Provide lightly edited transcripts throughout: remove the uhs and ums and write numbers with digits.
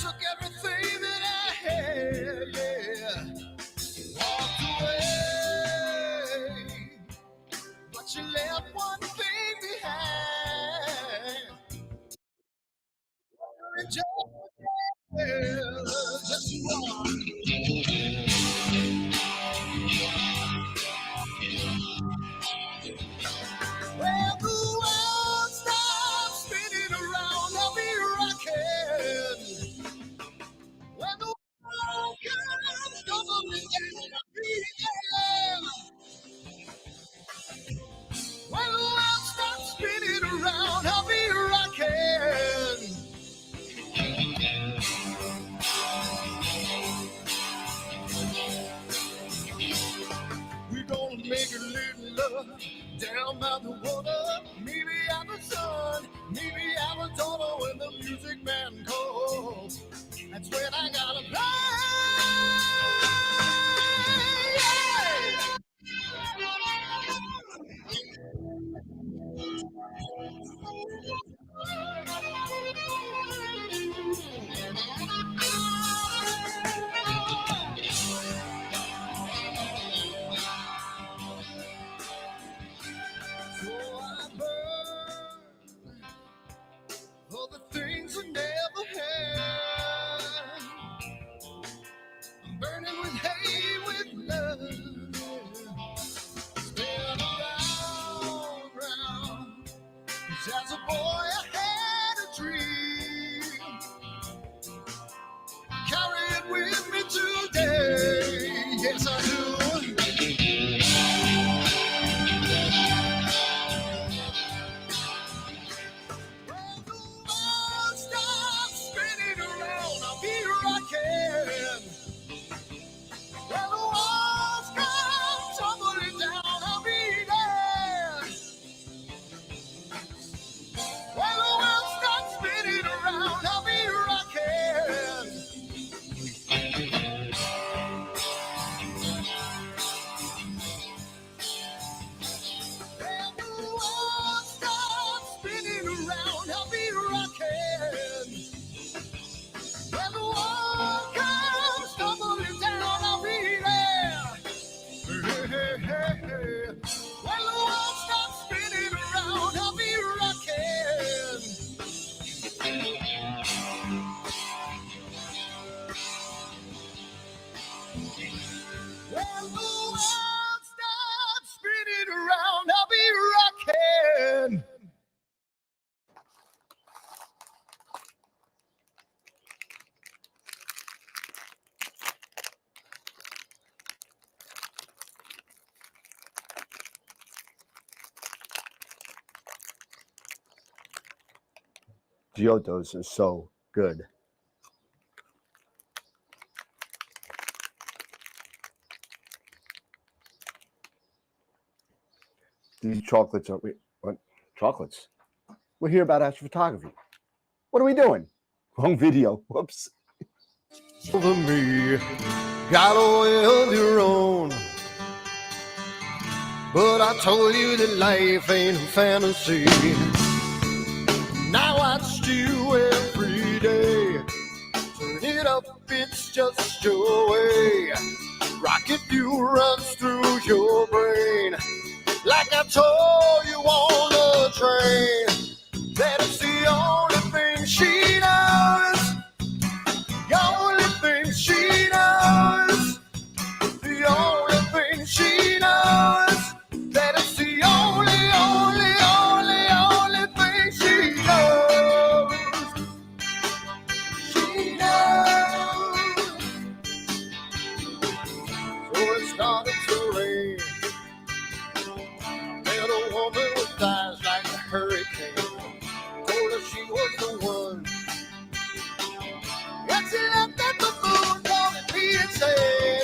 took everything that I had, yeah, walked away. But you left one thing behind. Just one. Well, the world stops spinning around, I'll be rocking. When the world comes tumbling down, I'll be there. When the world stops spinning around, I'll be rocking. We're gonna make a little love down by the water. Maybe I'm the sun, maybe I'm a daughter when the music man calls. That's when I gotta play. So I burn for the things I never had. I'm burning with hate, with love. Spin around. 'Cause as a boy I had a dream. Carry it with me today. Yes, I do. When the world stops spinning around, I'll be rocking. When the walls come tumbling down, I'll be there. When the world stops spinning around, I'll be rocking. When the world stops spinning around, I'll be rocking. When the world comes tumbling down, I'll be there. When the world stops spinning around, I'll be rocking. When the world stops spinning around, I'll be rocking. Giottos is so good. These chocolates are what? Chocolates. We're here about astrophotography. What are we doing? Wrong video. Whoops. Over me, got a way of your own. But I told you that life ain't a fantasy. Now I watch you every day. Turn it up, it's just your way. Rocket fuel runs through your brain. Like I told you on the train, that it's the only thing she knows. The only thing she knows. The only thing she knows. That it's the only thing she knows. She knows. So it started to rain. Met a woman with eyes like a hurricane. Told her she was the one. And she left at the moon, calling me and said,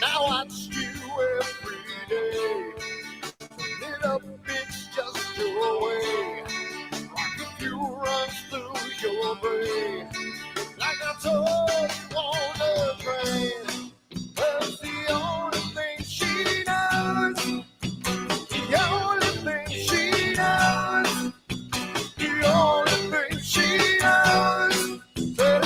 now I watch you every day. Turn it up, it's just your way. Rocket fuel runs through your brain. Like I told you on the train. Well, it's the only thing she knows. The only thing she knows. The only thing she knows. Said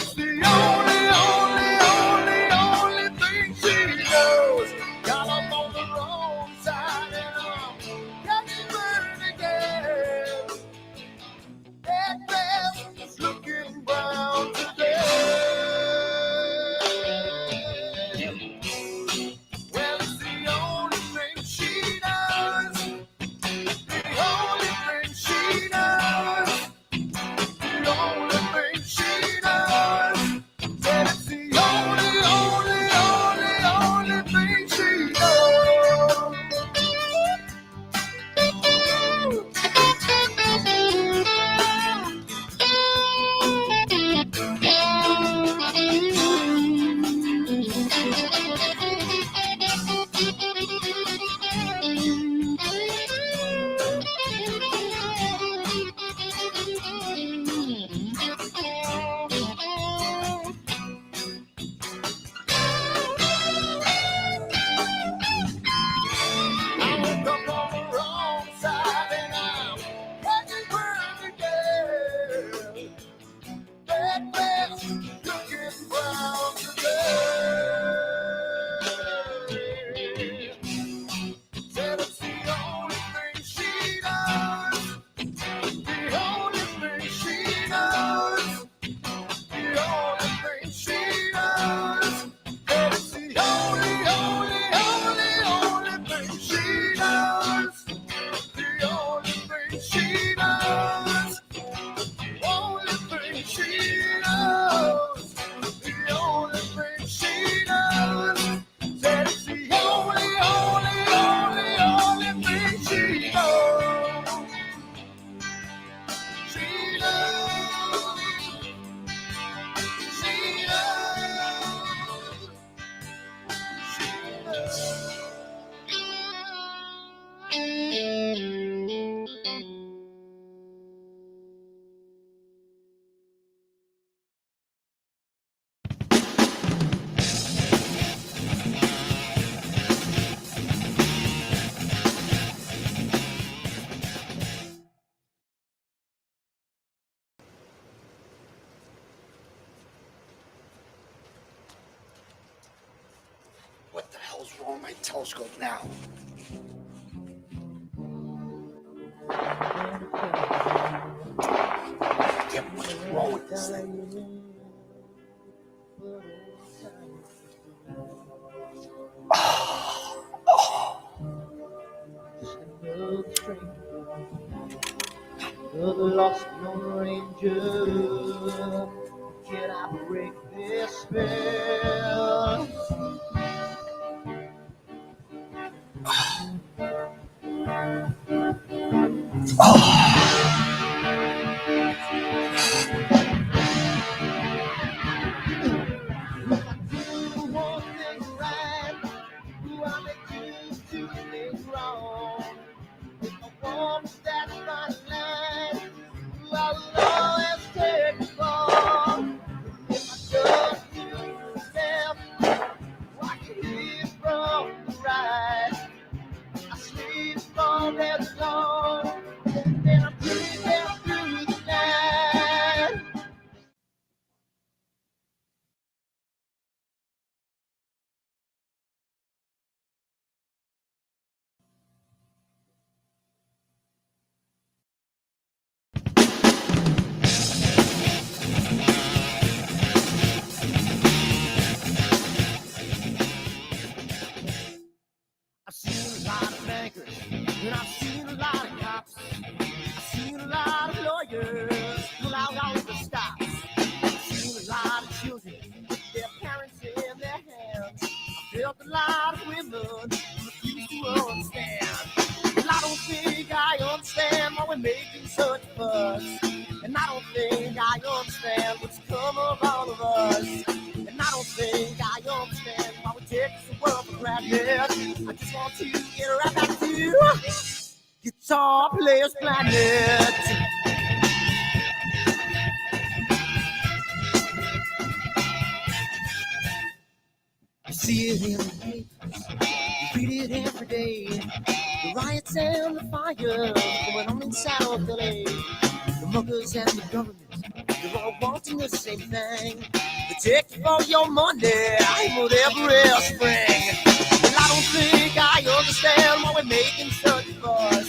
on my telescope now. Damn, what's wrong with this thing? The lost Lone Ranger, can I break this spell? One thing right, do I make two things wrong? If I want that fine line, I'll always take it wrong. If I just do step, I can hear from the right. I sleep all day long, and I'm breathing through the night. I've seen a lot of bankers, and I've seen a lot of cops. I've seen a lot of lawyers pull out all the stops. I've seen a lot of children with their parents in their hands. I've felt a lot of women who refuse to understand. Well, I don't think I understand why we're making such a fuss. And I don't think I understand what's come of all of us. And I don't think I understand why we take this world for granted. I just want to get right back to Guitar Players Planet. You see it in the papers, you read it every day. The riots and the fires going on in South LA. The muggers and the government, they're all wanting the same thing. They take you for your money, whatever else spring. And I don't think I understand why we're making such a fuss.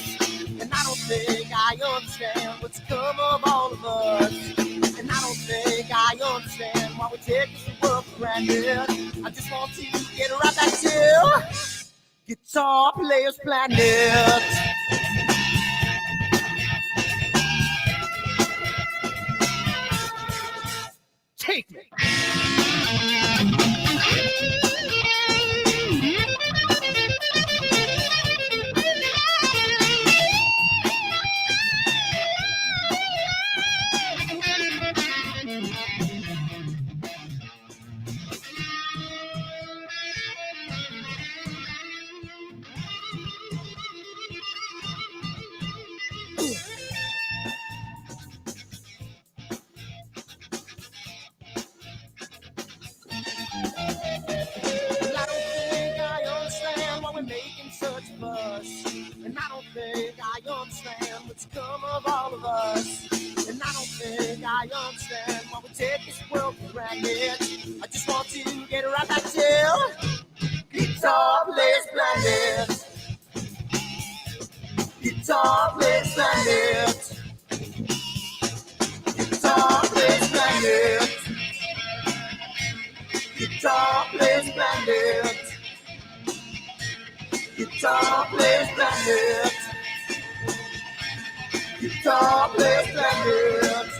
And I don't think I understand what's come of all of us. And I don't think I understand why we take this world for granted. I just want to get right back to Guitar Players Planet. Take me. Well, I don't think I understand why we're making such a fuss. And I don't think I understand what's come of all of us. And I don't think I understand why we take this world for granted. I just want to get right back to Guitar Players Planet. Guitar Players Planet. Guitar Players Planet. Guitar Players Planet. Guitar Players Planet. Guitar Players Planet.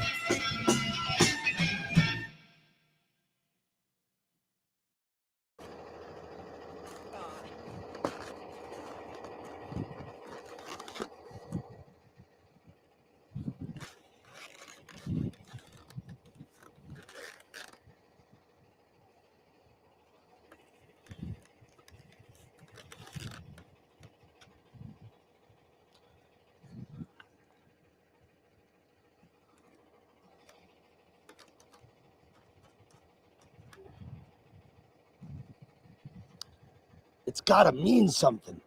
It's gotta mean something.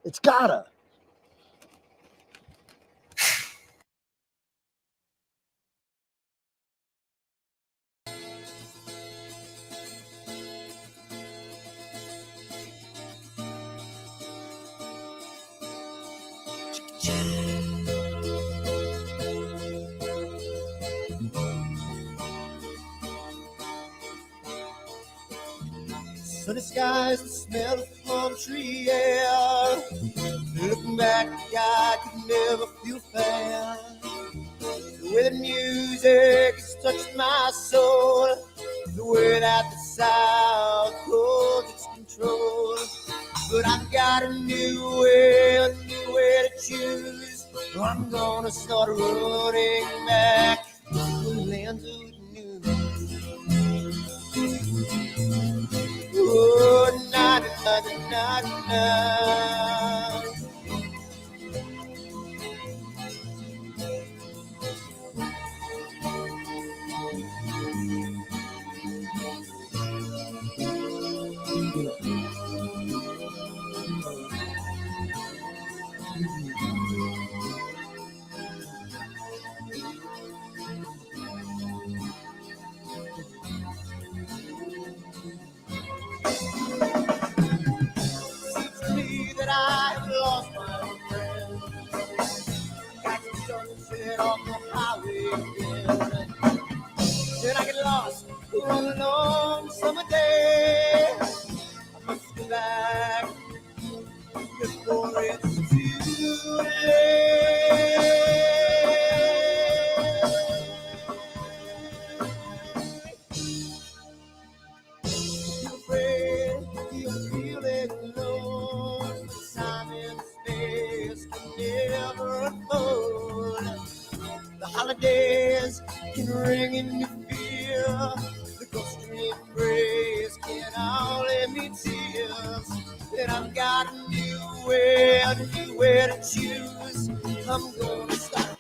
It's gotta. Sunny skies, the smell of palm tree air. Looking back, I could never feel fair. The way the music has touched my soul, the way that the South holds its control. But I've got a new way to choose. I'm gonna start running back to the lands of new. Oh, na na na na na. That I have lost my friend. Got the sunset on the highway again. Then I get lost on a long summer day. I must go back before it's too late. You're afraid, you're feeling alone. Time and space can never hold. The holidays can ring in your fear. The ghostly embrace can only mean tears. And I've got a new way to choose. I'm gonna stop.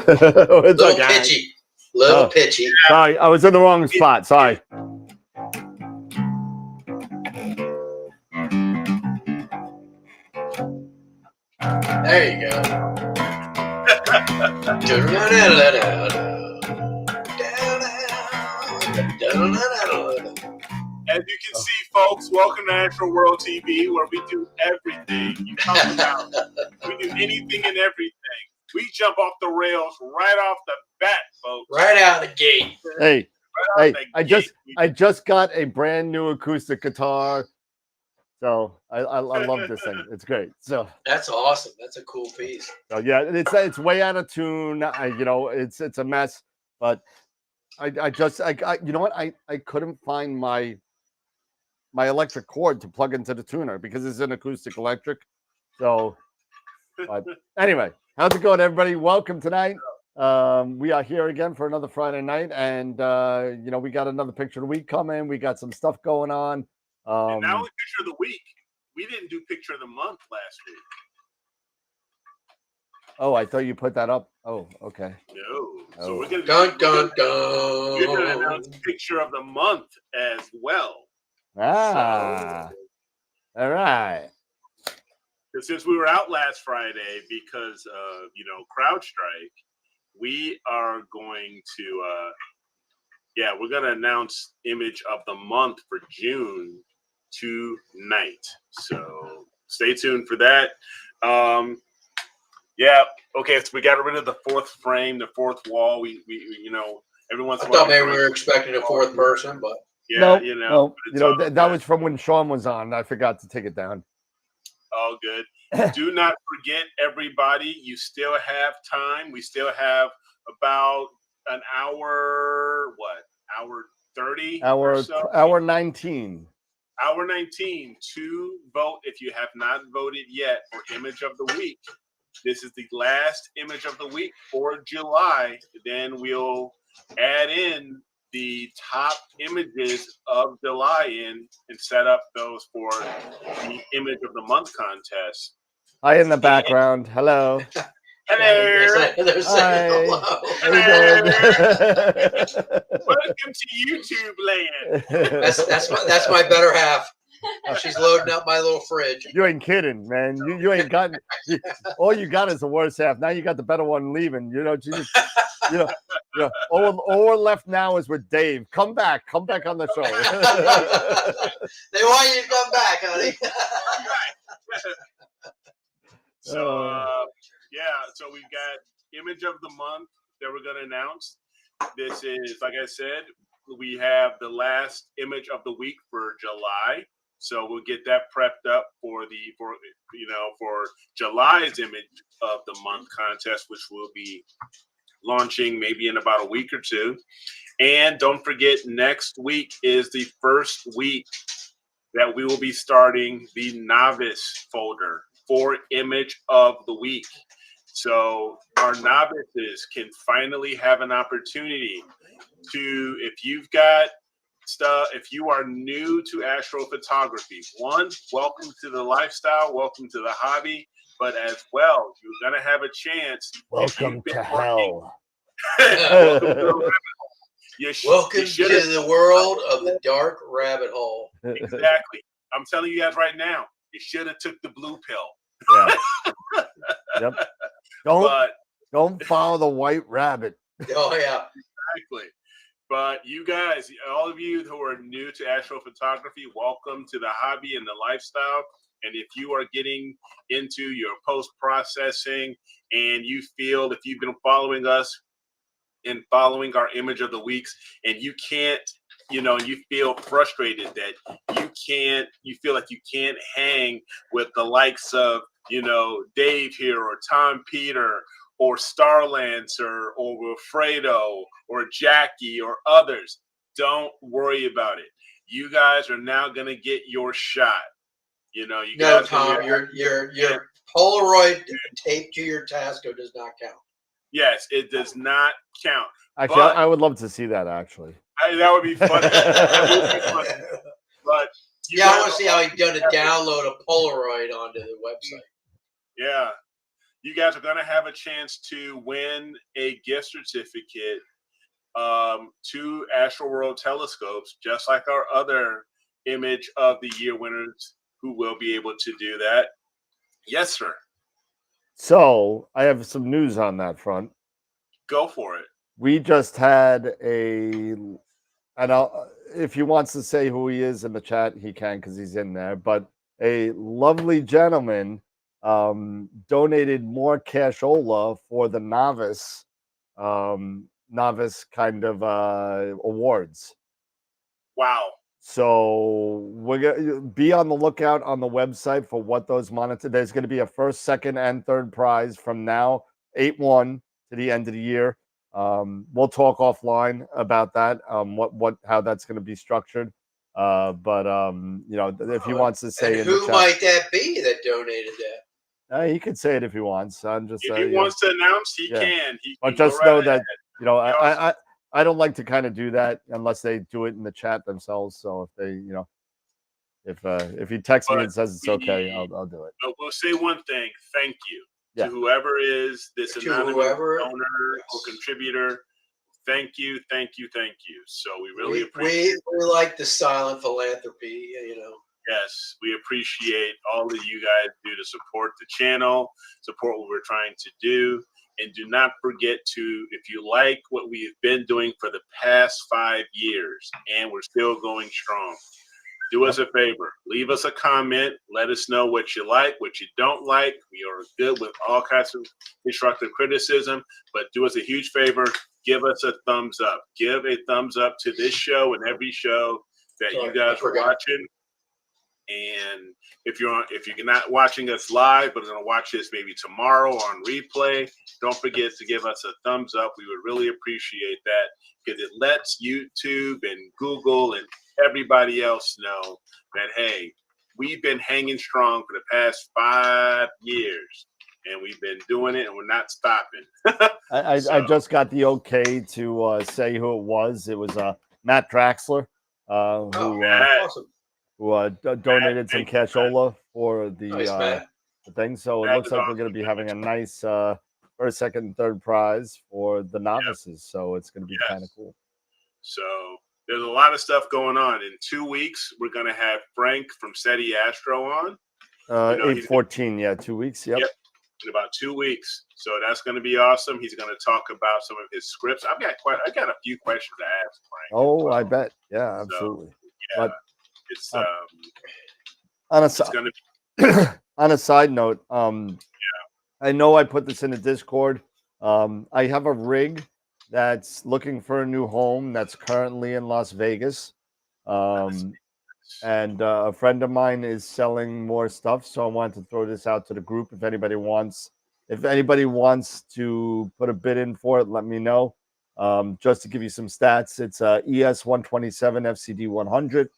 What's Little up, guys? pitchy. Little Oh. pitchy. Sorry, I was in the wrong spot. Sorry. There you go. As you can see, folks, welcome to AstroWorld TV, where we do everything you talk about. We do anything and everything. We jump off the rails right off the bat, folks. Right out of the gate. Hey, Right hey, out the I gate. just got a brand new acoustic guitar, so I love this thing. It's great. So That's awesome. That's a cool piece. yeah, it's way out of tune. It's a mess, but I you know what, I couldn't find my electric cord to plug into the tuner because it's an acoustic electric. So, but anyway, how's it going, everybody? Welcome tonight. We are here again for another Friday night, and we got another picture of the week coming. We got some stuff going on. And not only picture of the week, we didn't do picture of the month last week. Oh, I thought you put that up. Oh, okay. No. Oh. So we're gonna Dun, dun, You're gonna announce dun. picture of the month as well. Ah, all right. So, since we were out last Friday because of CrowdStrike, we are going to we're gonna announce image of the month for June tonight. So stay tuned for that. Okay, so we got rid of the fourth frame, the fourth wall. We every once I in a while thought maybe we were expecting a fourth person, but No, but it's all that good. was from when Sean was on. I forgot to take it down. All good. Do not forget, everybody, you still have time. We still have about an hour, hour 30? Hour 19. Hour 19 to vote if you have not voted yet for Image of the Week. This is the last Image of the Week for July. Then we'll add in the top images of July and set up those for the Image of the Month contest. Hi in the background. Hello. Hello. they're saying hello. How you doing? Welcome to YouTube land. That's my better half. She's loading up my little fridge. You ain't kidding, man. You ain't gotten. All you got is the worst half. Now you got the better one leaving. You know, Jesus. All we're left now is with Dave. Come back on the show. They want you to come back, honey. So so we've got image of the month that we're going to announce. This is, like I said, we have the last image of the week for July. So we'll get that prepped up for July's image of the month contest, which will be launching maybe in about a week or two. And don't forget, next week is the first week that we will be starting the novice folder for image of the week. So our novices can finally have an opportunity to, if you've got stuff, if you are new to astrophotography, one, welcome to the lifestyle, welcome to the hobby, but as well, you're going to have a chance. Welcome to hell. Welcome to the world of the dark rabbit hole. Exactly. I'm telling you guys right now, you should have took the blue pill. Yeah. Yep. Don't follow the white rabbit. Oh yeah. Exactly. But you guys, all of you who are new to astrophotography, welcome to the hobby and the lifestyle. And if you are getting into your post-processing and you feel, if you've been following us and following our image of the weeks, and you can't, you feel frustrated that you feel like you can't hang with the likes of, Dave here or Tom Peter or Starlancer or Wilfredo or Jackie or others, don't worry about it. You guys are now going to get your shot. No, Tom, your Polaroid taped to your Tasco does not count. Yes, it does not count. Actually, I would love to see that. Actually, that would be funny. But I want to see how he's going to download a Polaroid onto the website. Yeah, you guys are going to have a chance to win a gift certificate to AstroWorld telescopes, just like our other image of the year winners who will be able to do that. Yes, sir. So I have some news on that front. Go for it. We just had if he wants to say who he is in the chat, he can because he's in there. But a lovely gentleman donated more cashola for the novice kind of awards. Wow. So we're gonna be on the lookout on the website for what those there's going to be a first, second, and third prize from now 8/1 to the end of the year. We'll talk offline about that. How that's going to be structured. But if he wants to say, and who might that be that donated that? He could say it if he wants. I'm just if he wants to announce, he can. But just know that I don't like to kind of do that unless they do it in the chat themselves. So if they, if he texts me and says it's okay, I'll do it. But we'll say one thing: thank you to whoever is this anonymous donor or contributor. Thank you. So we really appreciate. We like the silent philanthropy, Yes, we appreciate all that you guys do to support the channel, support what we're trying to do. And do not forget to, if you like what we've been doing for the past 5 years, and we're still going strong, do us a favor. Leave us a comment. Let us know what you like, what you don't like. We are good with all kinds of constructive criticism, but do us a huge favor. Give us a thumbs up. Give a thumbs up to this show and every show that you guys are watching. And if you're not watching us live, but going to watch this maybe tomorrow on replay, don't forget to give us a thumbs up. We would really appreciate that because it lets YouTube and Google and everybody else know that, hey, we've been hanging strong for the past 5 years, and we've been doing it, and we're not stopping. I just got the okay to say who it was. It was Matt Draxler, awesome. who donated some cashola for the thing. So it looks like we're going to be having a nice first, second, and third prize for the novices. So it's going to be kind of cool. So there's a lot of stuff going on. In 2 weeks, we're going to have Frank from SETI Astro on. 8/14, yeah, 2 weeks. Yep. In about 2 weeks. So that's going to be awesome. He's going to talk about some of his scripts. I got a few questions to ask Frank. Oh, well. I bet. Yeah, absolutely. So, yeah, but it's on a on a side note, I know I put this in the Discord. I have a rig that's looking for a new home that's currently in Las Vegas. And a friend of mine is selling more stuff, so I wanted to throw this out to the group. If anybody wants to put a bid in for it, let me know. Just to give you some stats, it's a ES 127 FCD 100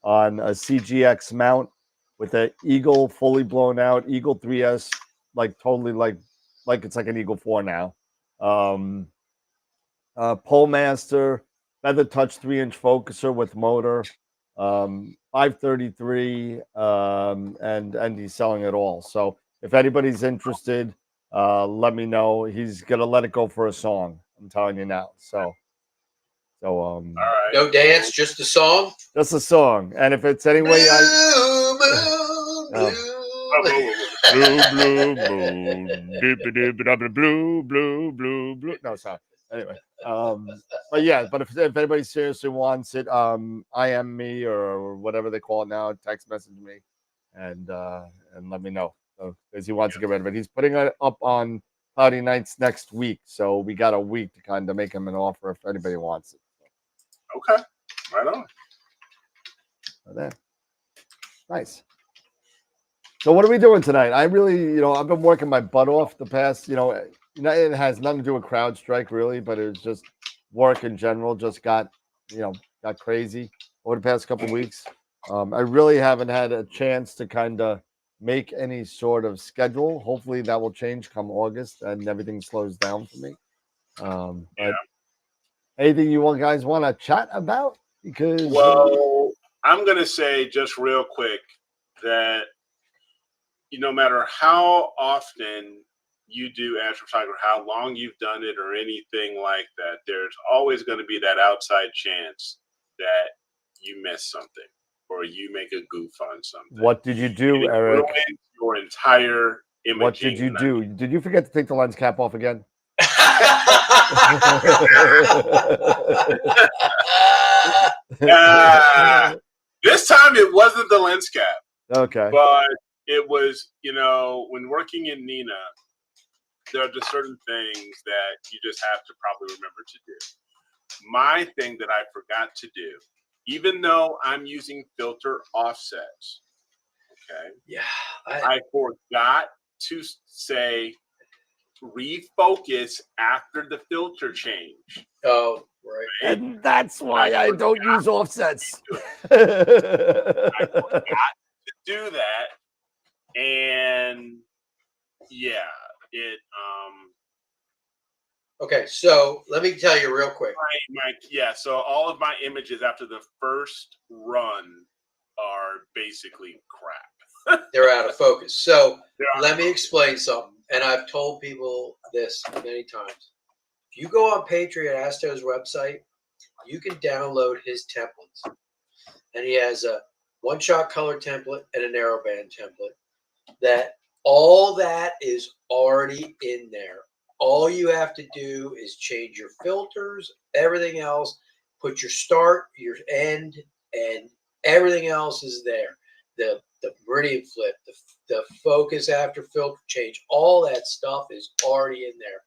on a CGX mount with an Eagle fully blown out Eagle 3S, like totally like it's like an Eagle 4 now. Pole Master, Feather Touch 3-inch focuser with motor, 533, and he's selling it all. So if anybody's interested, let me know. He's gonna let it go for a song. I'm telling you now. So all right. No dance, just a song. Just a song, and if it's any way blue. No, sorry. Anyway, but yeah, but if anybody seriously wants it, IM me or whatever they call it now, text message me, and let me know because he wants to get rid of it. He's putting it up on Cloudy Nights next week, so we got a week to kind of make him an offer if anybody wants it. Okay, right on. There. Nice. So what are we doing tonight? I really, I've been working my butt off the past, it has nothing to do with CrowdStrike really, but it was just work in general just got crazy over the past couple of weeks. I really haven't had a chance to kind of make any sort of schedule. Hopefully that will change come August and everything slows down for me. But anything you guys want to chat about? Because I'm going to say just real quick that no matter how often you do AstroTalk or how long you've done it or anything like that, there's always going to be that outside chance that you miss something or you make a goof on something. What did you do, Eric? Ruins your entire imaging. What did you do? Did you forget to take the lens cap off again? This time it wasn't the lens cap. Okay. But it was, when working in Nina, there are just certain things that you just have to probably remember to do. My thing that I forgot to do, even though I'm using filter offsets, okay? Yeah. I forgot to say refocus after the filter change. Oh, right. And that's why I don't use offsets. I forgot to do that. And yeah, okay, so let me tell you real quick. So all of my images after the first run are basically crap. They're out of focus. So let me explain something. And I've told people this many times. If you go on Patriot Astro's website, you can download his templates. And he has a one-shot color template and a narrowband template. That all that is already in there. All you have to do is change your filters, everything else, put your start, your end, and everything else is there. The meridian flip, the focus after filter change, all that stuff is already in there.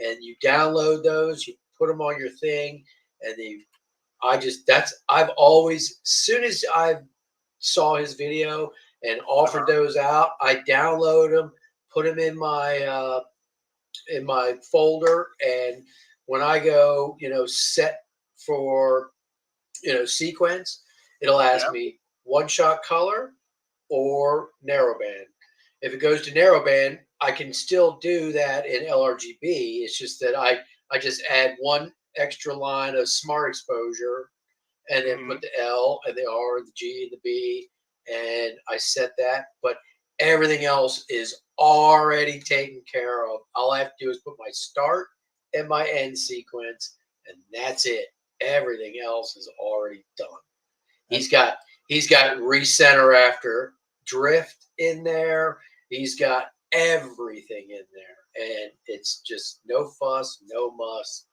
And you download those, you put them on your thing, and I've always, as soon as I saw his video and offered those out, I download them, put them in my folder, and when I go, set for, sequence, it'll ask me one-shot color or narrowband. If it goes to narrowband, I can still do that in LRGB. It's just that I just add one extra line of smart exposure and then put the L and the R and the G and the B, and I set that. But everything else is already taken care of. All I have to do is put my start and my end sequence, and that's it. Everything else is already done. He's got recenter after drift in there. He's got everything in there, and it's just no fuss, no muss,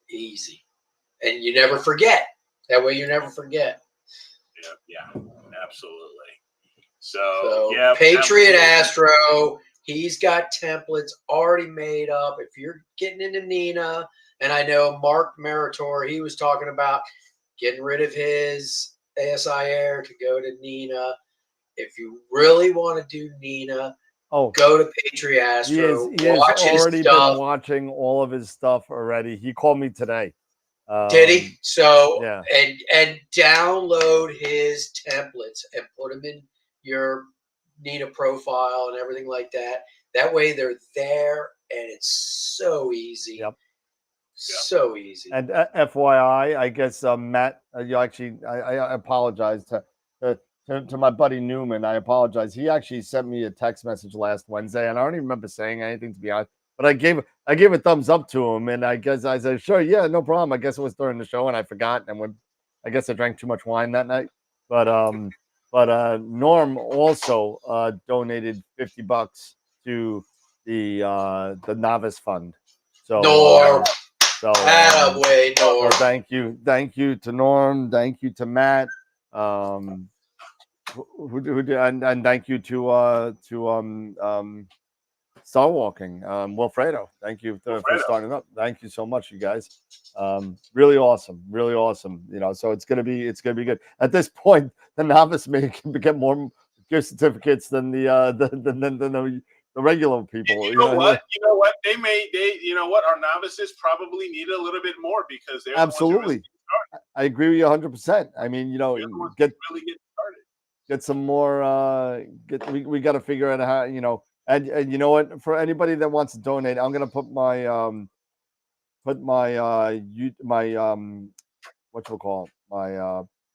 easy, and you never forget. That way, you never forget. Yeah, absolutely. So yeah, Patriot Astro. He's got templates already made up. If you're getting into Nina, and I know Mark Meritor, he was talking about getting rid of his ASI Air to go to Nina. If you really want to do Nina, go to Patriot Astro. He has already been watching all of his stuff already. He called me today. Did he? So yeah. and download his templates and put them in your Nina profile and everything like that. That way they're there, and it's so easy. Yep. So easy. And FYI, I guess Matt, you actually, I apologize to my buddy Newman. I apologize. He actually sent me a text message last Wednesday, and I don't even remember saying anything, to be honest. But I gave a thumbs up to him, and I guess I said, sure, yeah, no problem. I guess it was during the show, and I forgot, and I guess I drank too much wine that night. But Norm also donated $50 to the Novice Fund. So Norm. So Norm. Thank you to Norm. Thank you to Matt. And thank you to Star Walking, Wilfredo. Thank you for starting up. Thank you so much, you guys. Really awesome. You know, so it's gonna be good. At this point, the novice may get more gift certificates than the regular people. You know what? Our novices probably need a little bit more because they're absolutely. I agree with you 100%. I mean, get some more. We got to figure out how, and you know what? For anybody that wants to donate, I'm gonna put my my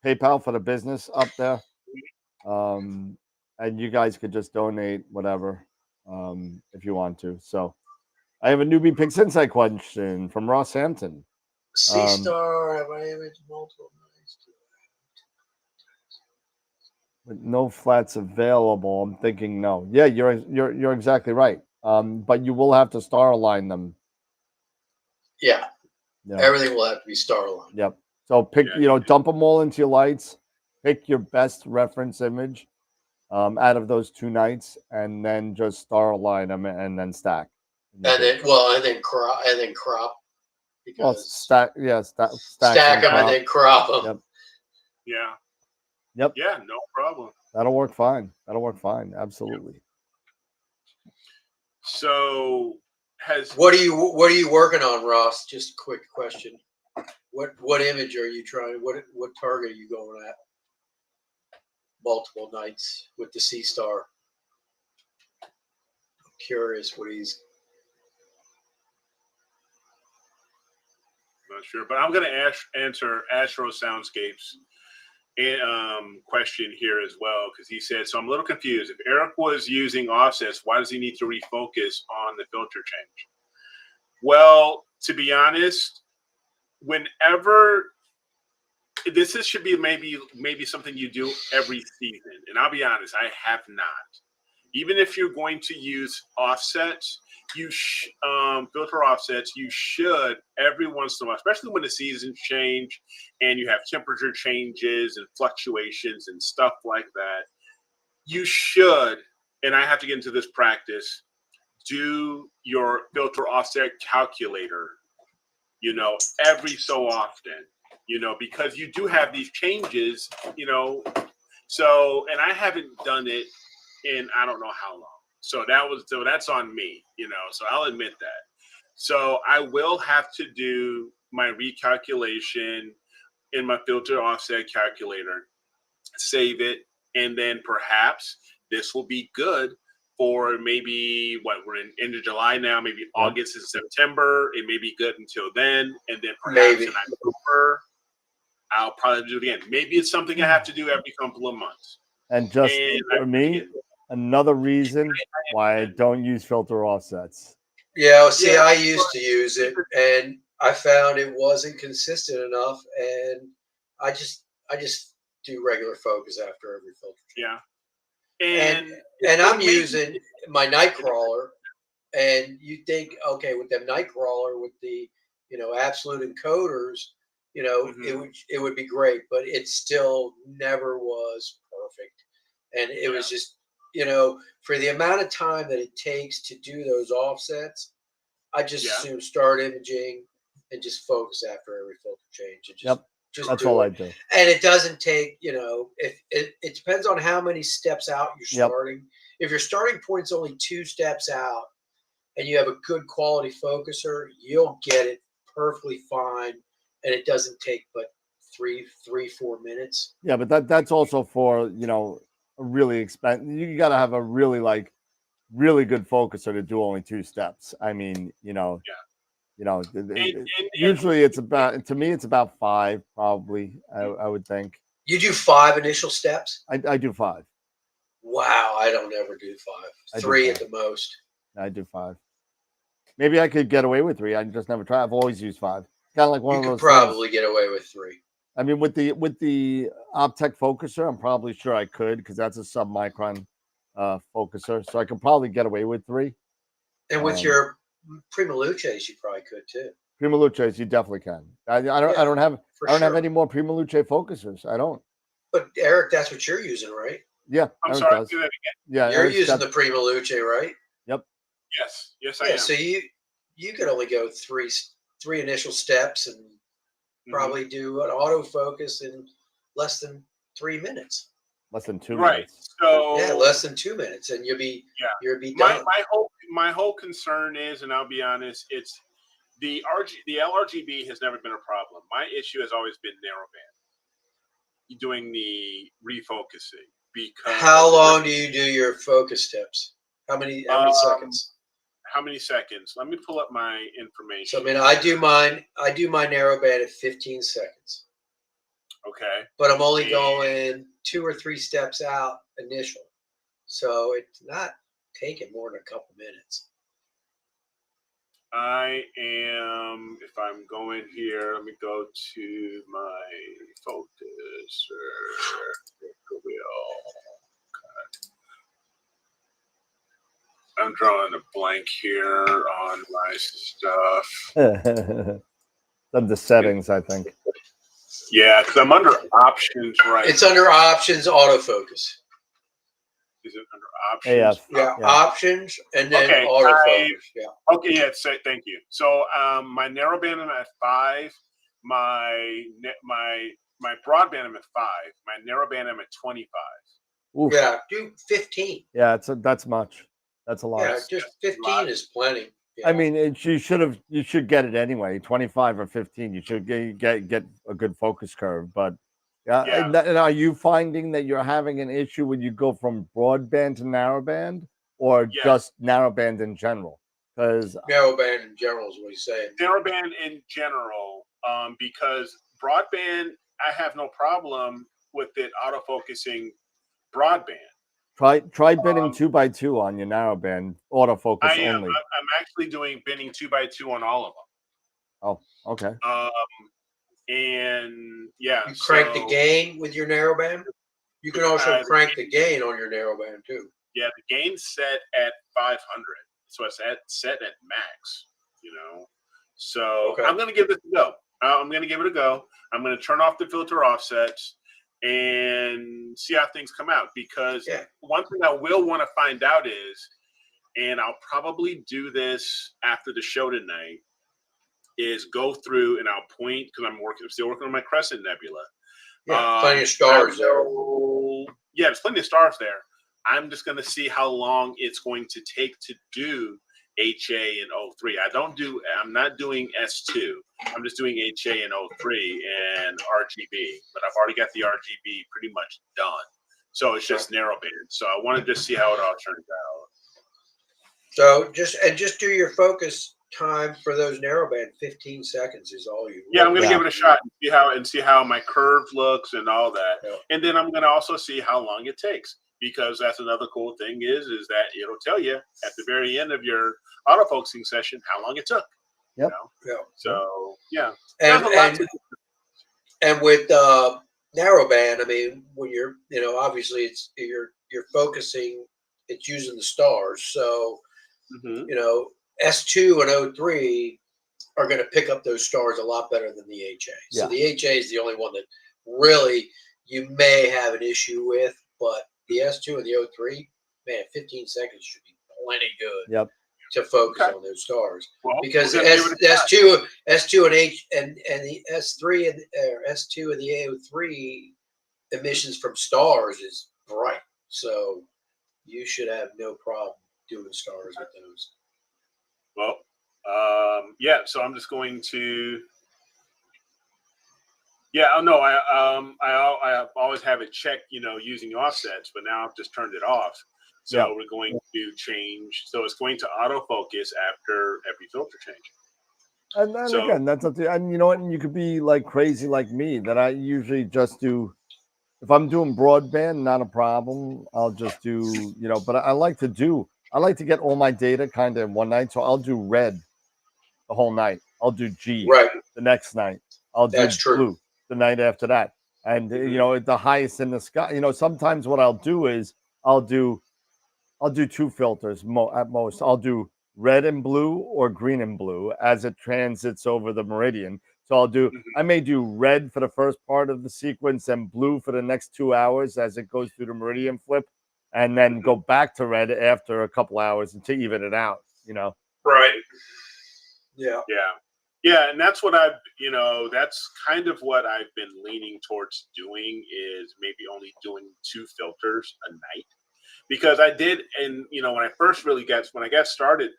PayPal for the business up there, and you guys could just donate whatever if you want to. So I have a newbie Pix Insight question from Ross Hampton. C-Star, have I imaged multiple nights? With no flats available, I'm thinking no. Yeah, you're exactly right. But you will have to star align them. Yeah. Everything will have to be star aligned. Yep. So pick, dump them all into your lights. Pick your best reference image out of those 2 nights, and then just star align them and then stack. And then crop. Because stack them and then crop them. Yep. Yeah. Yep. Yeah, no problem. That'll work fine. Absolutely. So what are you working on, Ross? Just a quick question. What image are you trying? What target are you going at? Multiple nights with the C-Star. I'm curious what he's. Not sure, but I'm going to answer Astro Soundscapes question here as well, because he said, so I'm a little confused. If Eric was using offsets, why does he need to refocus on the filter change? Well, to be honest, whenever this should be maybe something you do every season, and I'll be honest, I have not. Even if you're going to use offsets, filter offsets, you should every once in a while, especially when the seasons change and you have temperature changes and fluctuations and stuff like that, you should, and I have to get into this practice, do your filter offset calculator, every so often, because you do have these changes, so, and I haven't done it in I don't know how long. So that's on me, so I'll admit that. So I will have to do my recalculation in my filter offset calculator, save it, and then perhaps this will be good for maybe we're in end of July now, maybe August and September. It may be good until then, and then perhaps in October, I'll probably do it again. Maybe it's something I have to do every couple of months. And for me, another reason why I don't use filter offsets. Yeah, see, I used to use it, and I found it wasn't consistent enough, and I just do regular focus after every filter change. Yeah. And I'm using my Nightcrawler, and you think, okay, with them Nightcrawler with the absolute encoders, it would be great, but it still never was perfect, and it was just for the amount of time that it takes to do those offsets, I just assume start imaging and just focus after every filter change and just That's do all it. I do. And it doesn't take, if it depends on how many steps out you're starting. If your starting point's only 2 steps out and you have a good quality focuser, you'll get it perfectly fine, and it doesn't take but 4 minutes. Yeah, but that's also for a really expensive. You got to have a really good focuser to do only 2 steps. I mean, usually it's about, to me, it's about 5 probably. I would think. You do 5 initial steps? I do 5. Wow, I don't ever do 5. 3 at the most. I do 5. Maybe I could get away with 3. I just never try. I've always used 5. Kind of like one of those. You could probably get away with 3. I mean, with the Optec focuser, I'm probably sure I could, because that's a submicron focuser, so I could probably get away with 3. And with your Prima Luces, you probably could too. Prima Luces, you definitely can. I don't have any more Prima Luce focusers. I don't. But Eric, that's what you're using, right? Yeah, I'm Eric sorry. does. Do that again. Yeah, you're using the Prima Luce, right? Yep. Yes, I am. So you could only go three initial steps and probably do an autofocus in less than 3 minutes. Less than 2 right. minutes. So less than 2 minutes, and you'll be done. My whole concern is, and I'll be honest, it's the LRGB has never been a problem. My issue has always been narrowband. Doing the refocusing, because how long do you do your focus steps? How many seconds? How many seconds? Let me pull up my information. So I do my narrowband at 15 seconds. Okay. But I'm only going 2 or 3 steps out initial. So it's not taking more than a couple minutes. I am, if I'm going here, let me go to my focuser. I'm drawing a blank here on my stuff. Of the settings, I think. Yeah, because I'm under options, right? It's under options, autofocus. Is it under options? Yeah, options, and then autofocus. Okay, thank you. So my narrowband I'm at 5. My broadband I'm at 5. My narrowband I'm at 25. Oof. Yeah, do 15. Yeah, that's much. That's a lot. Yeah, just 15 is plenty. I mean, you should get it anyway. 25 or 15, you should get a good focus curve. But and are you finding that you're having an issue when you go from broadband to narrowband, or just narrowband in general? Because narrowband in general is what he's saying. Narrowband in general, because broadband, I have no problem with it autofocusing broadband. Try binning 2x2 on your narrowband autofocus only. I'm actually doing binning 2x2 on all of them. Oh, okay. And yeah, you crank the gain with your narrowband. You can also crank the gain on your narrowband too. Yeah, the gain's set at 500, so it's set at max. So I'm gonna give it a go. I'm gonna give it a go. I'm gonna turn off the filter offsets and see how things come out, because one thing I will want to find out is, and I'll probably do this after the show tonight, is go through and I'll point, because I'm still working on my Crescent Nebula. Yeah, plenty of stars there. Yeah, there's plenty of stars there. I'm just going to see how long it's going to take to do HA and O3. I'm not doing S2. I'm just doing HA and O3 and RGB, but I've already got the RGB pretty much done. So it's just narrowband. So I want to just see how it all turns out. So just do your focus time for those narrowband. 15 seconds is all you. Yeah, I'm going to give it a shot and see how my curve looks and all that. Yeah. And then I'm going to also see how long it takes, because that's another cool thing is that it'll tell you at the very end of your autofocusing session how long it took. Yep. Yeah. So yeah, And there's a lot to and with narrowband, I mean, when you're, obviously you're focusing, it's using the stars. So, Mhm. S2 and O3 are going to pick up those stars a lot better than the HA. So Yeah. the HA is the only one that really you may have an issue with, but the S2 and the O3, man, 15 seconds should be plenty good. Yep. To focus Okay. on those stars, Well, because we're gonna give it a shot. S2 and H and the S3 and S2 and the AO3 emissions from stars is bright, so you should have no problem doing stars with those. Well, yeah. So I'm just going to. Yeah, I know. I always have it checked, using offsets, but now I've just turned it off. So Yeah. we're going to change. So it's going to autofocus after every filter change. And then So- again, that's up to you. And you know what? And you could be like crazy like me that I usually just do. If I'm doing broadband, not a problem. I'll just do, but I like to get all my data kind of in one night. So I'll do red the whole night. I'll do G Right, the next night. I'll do That's true. blue the night after that. And the highest in the sky. Sometimes what I'll do is I'll do two filters at most. I'll do red and blue or green and blue as it transits over the meridian. So I may do red for the first part of the sequence and blue for the next 2 hours as it goes through the meridian flip, and then go back to red after a couple hours to even it out. right, yeah, Yeah, and that's what that's kind of what I've been leaning towards doing, is maybe only doing 2 filters a night, because I did, and when I got started,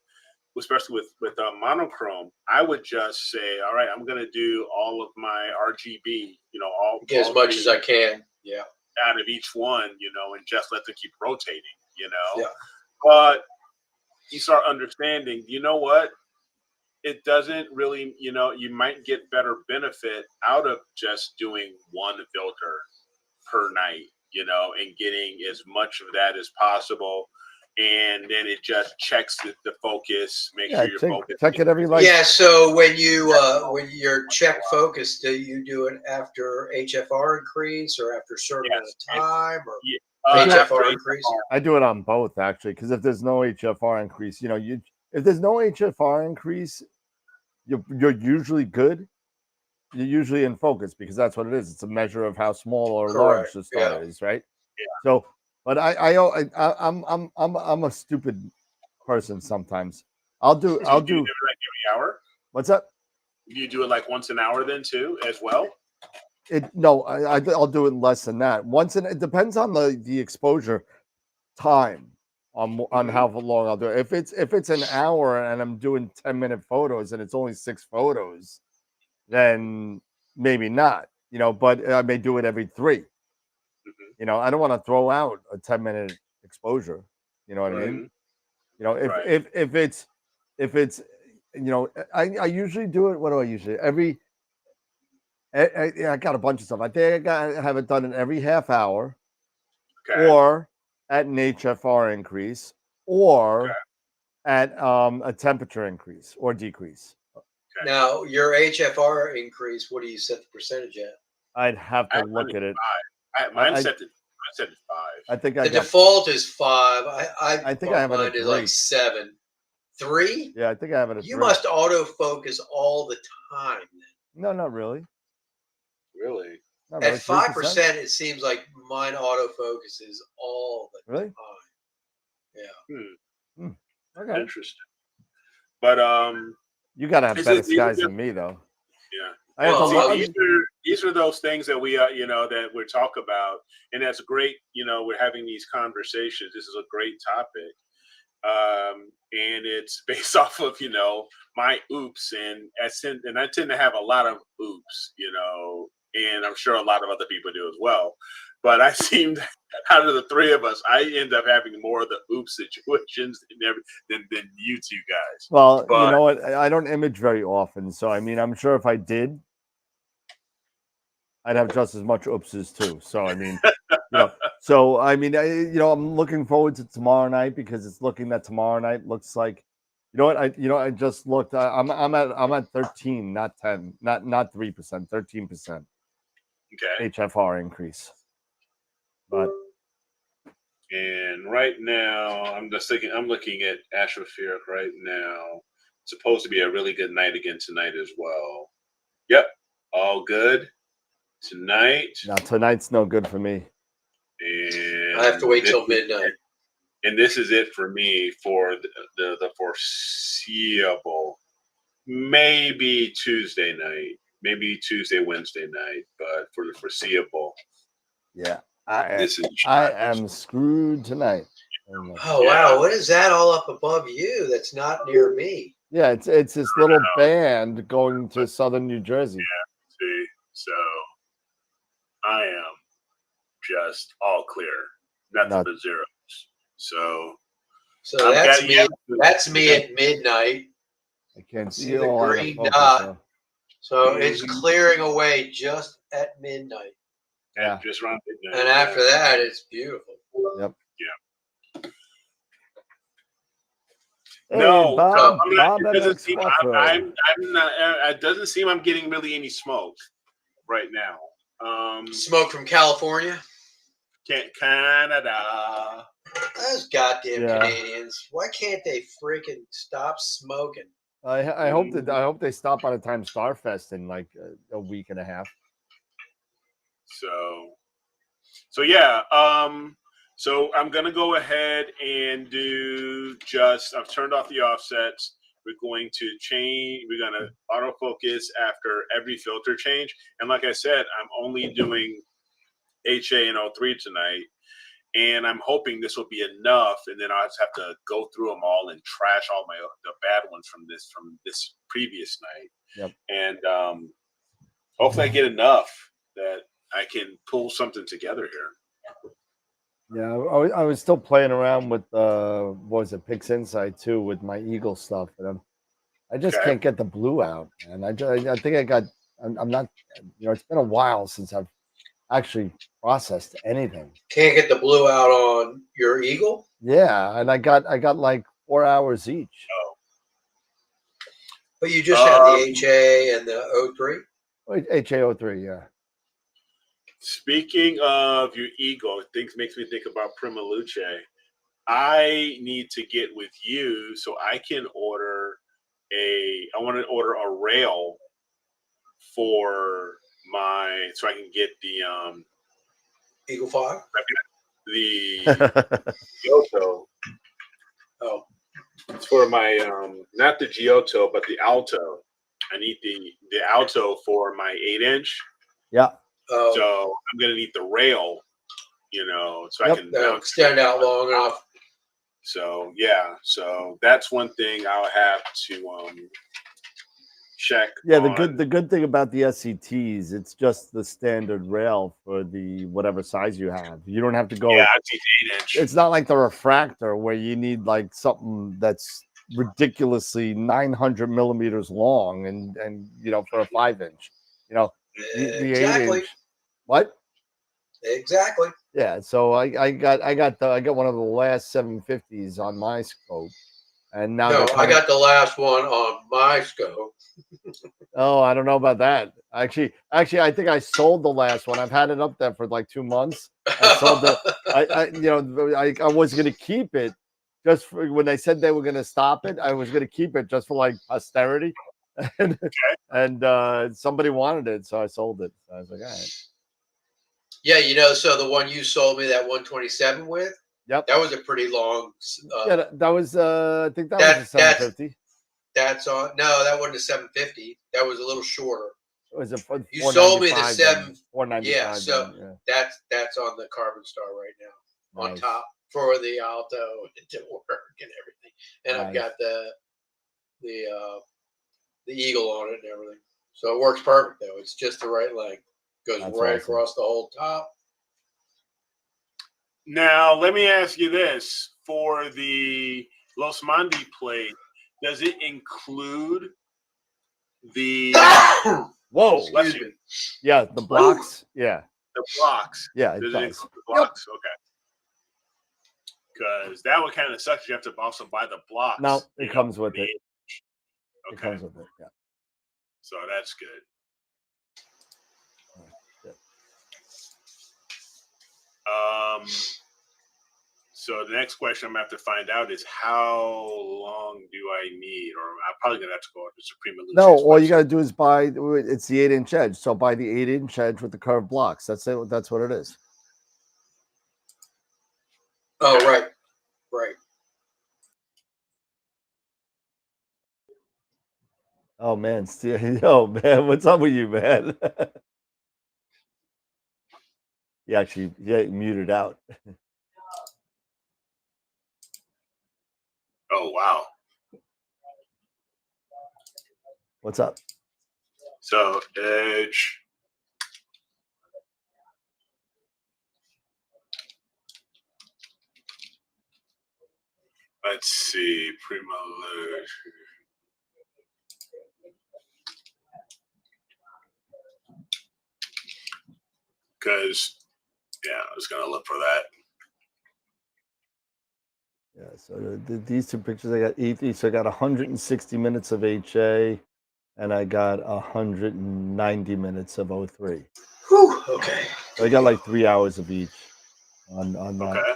especially with monochrome, I would just say, all right, I'm going to do all of my RGB, get as much as I can. Yeah, out of each one, and just let them keep rotating, Yeah. But you start understanding, you know what? It doesn't really, you might get better benefit out of just doing one filter per night, and getting as much of that as possible. And then it just checks the focus, make sure you're focused. Check it every yeah. So when you're check focused, do you do it after HFR increase or after a certain amount of time, or HFR increase? I do it on both actually, because if there's no HFR increase, if there's no HFR increase, you're usually good. You're usually in focus because that's what it is. It's a measure of how small or large the star is, right? Yeah. So, but I'm a stupid person sometimes. I'll do it like every hour. What's that? Do you do it like once an hour then too, as well? I'll do it less than that. It depends on the exposure time on how long I'll do it. If it's an hour and I'm doing 10-minute photos and it's only 6 photos, then maybe not. But I may do it every 3. I don't want to throw out a 10-minute exposure. You know what I mean? If it's I usually do it. What do I usually I got a bunch of stuff. I think I have it done in every half hour, or at an HFR increase, or at a temperature increase or decrease. Now your HFR increase, what do you set the percentage at? I'd have to look at it. Mine's set to 5. I think the default is 5. I think I have it at 3. Like 7. 3? Yeah, I think I have it at 3. You must autofocus all the time. No, not really. Really? Not At really. 5%, it seems like mine autofocuses all the Really? time. Yeah. Okay. Interesting. But you gotta have better skies than me, though. Yeah. These are those things that we that we talk about, and that's great. We're having these conversations. This is a great topic, and it's based off of my oops, and I tend to have a lot of oops, and I'm sure a lot of other people do as well. But I seem, out of the 3 of us, I end up having more of the oops situations than you two guys. Well, you know what? I don't image very often, so I mean, I'm sure if I did, I'd have just as much oopses too. So I mean, I'm looking forward to tomorrow night, because it's looking that tomorrow night looks like, You know what? I just looked. I'm at 13, not 10, not 3%, 13% Okay. HFR increase. But And right now, I'm looking at Astroperic right now. It's supposed to be a really good night again tonight as well. Yep, all good tonight. now tonight's no good for me. And I have to wait till midnight. And this is it for me for the foreseeable. Maybe Tuesday night, maybe Tuesday, Wednesday night, but for the foreseeable, Yeah, this is I am screwed tonight. Oh wow, what is that all up above you? That's not near me. Yeah, it's this little band going to southern New Jersey. Yeah, see, so I am just all clear, nothing but zeros. So that's me. That's me at midnight. I can't see the green dot. So it's clearing away just at midnight. Yeah, just around midnight. And after that, it's beautiful. Yep. Yeah. Hey, no, Bob, it doesn't seem I'm not. It doesn't seem I'm getting really any smoke right now. Smoke from California, Canada. Those goddamn Canadians! Why can't they freaking stop smoking? I hope they stop by the time Starfest in like a week and a half. So yeah. So I'm gonna go ahead and do I've turned off the offsets. We're going to change. We're gonna autofocus after every filter change. And like I said, I'm only doing HA and O3 tonight. And I'm hoping this will be enough, and then I'll just have to go through them all and trash all the bad ones from this previous night. Yep. And hopefully I get enough that I can pull something together here. Yeah, I was still playing around with what was it, Pix Insight too, with my Eagle stuff, and I just can't get the blue out, and I think I'm not, it's been a while since I've actually processed anything. Can't get the blue out on your Eagle? Yeah, and I got like 4 hours each. Oh. But you just have the HA and the O3? HA03, yeah. Speaking of your Eagle, makes me think about Prima Luce. I need to get with you so I can order I want to order a rail so I can get the Eagle 5? The Giotto. Oh. It's for my not the Giotto, but the Alto. I need the Alto for my 8-inch. Yeah. Oh. So I'm gonna need the rail, so I can extend out long enough. So yeah, so that's one thing I'll have to check. Yeah, the good thing about the SCTs, it's just the standard rail for the whatever size you have. You don't have to go. Yeah, it's 8-inch. It's not like the refractor where you need like something that's ridiculously 900 millimeters long and for a 5-inch. The Exactly. 8-inch. What? Exactly. Yeah, so I got one of the last 750s on my scope, and now I got the last one on my scope. Oh, I don't know about that. Actually, I think I sold the last one. I've had it up there for like 2 months. I sold it. I was going to keep it just for when they said they were going to stop it. I was going to keep it just for like posterity, and somebody wanted it, so I sold it. So I was like, all right. Yeah, so the one you sold me that 127 with. Yep. That was a pretty long. Yeah, that was. I think that was a 750. That's on. No, that wasn't a 750. That was a little shorter. It was a. You sold me the 495. Yeah, so that's on the Carbon Star right now on top for the Alto to work and everything, and I've got the Eagle on it and everything, so it works perfect though. It's just the right length, goes right across the whole top. Now let me ask you this: for the Los Mandi plate, does it include the whoa? Yeah, the blocks. Yeah, the blocks. Yeah, it does does. it include the blocks? Okay. Because that one kind of sucks. You have to also buy the blocks. No, it comes with it. Okay. It comes with it. Yeah. So that's good. So the next question I'm gonna have to find out is how long do I need? Or I'm probably gonna have to go to Supreme Illusions. No, all you got to do is buy. It's the 8-inch edge. So buy the 8-inch edge with the curved blocks. That's it. That's what it is. Oh, right. Right. Oh man, yo man, what's up with you, man? You actually muted out. Oh wow. What's up? So edge. Let's see, Prima Luge. Because, yeah, I was gonna look for that. Yeah, so these two pictures, I got each. So I got 160 minutes of HA, and I got 190 minutes of O3. Whew, okay. So I got like 3 hours of each on that. Okay.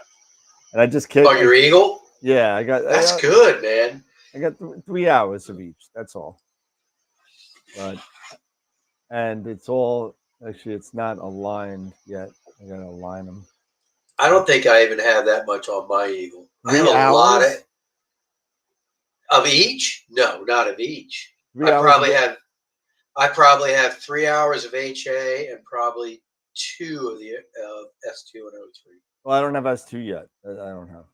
And I just can't. Oh, your Eagle? Yeah, I got. That's good, man. I got 3 hours of each. That's all. But and it's all actually it's not aligned yet. I gotta align them. I don't think I even have that much on my Eagle. I have 3 a lot hours? of each. No, not of each. 3 I hours probably of- have. I probably have 3 hours of HA and probably 2 of the S2 and O3. Well, I don't have S2 yet. I don't have.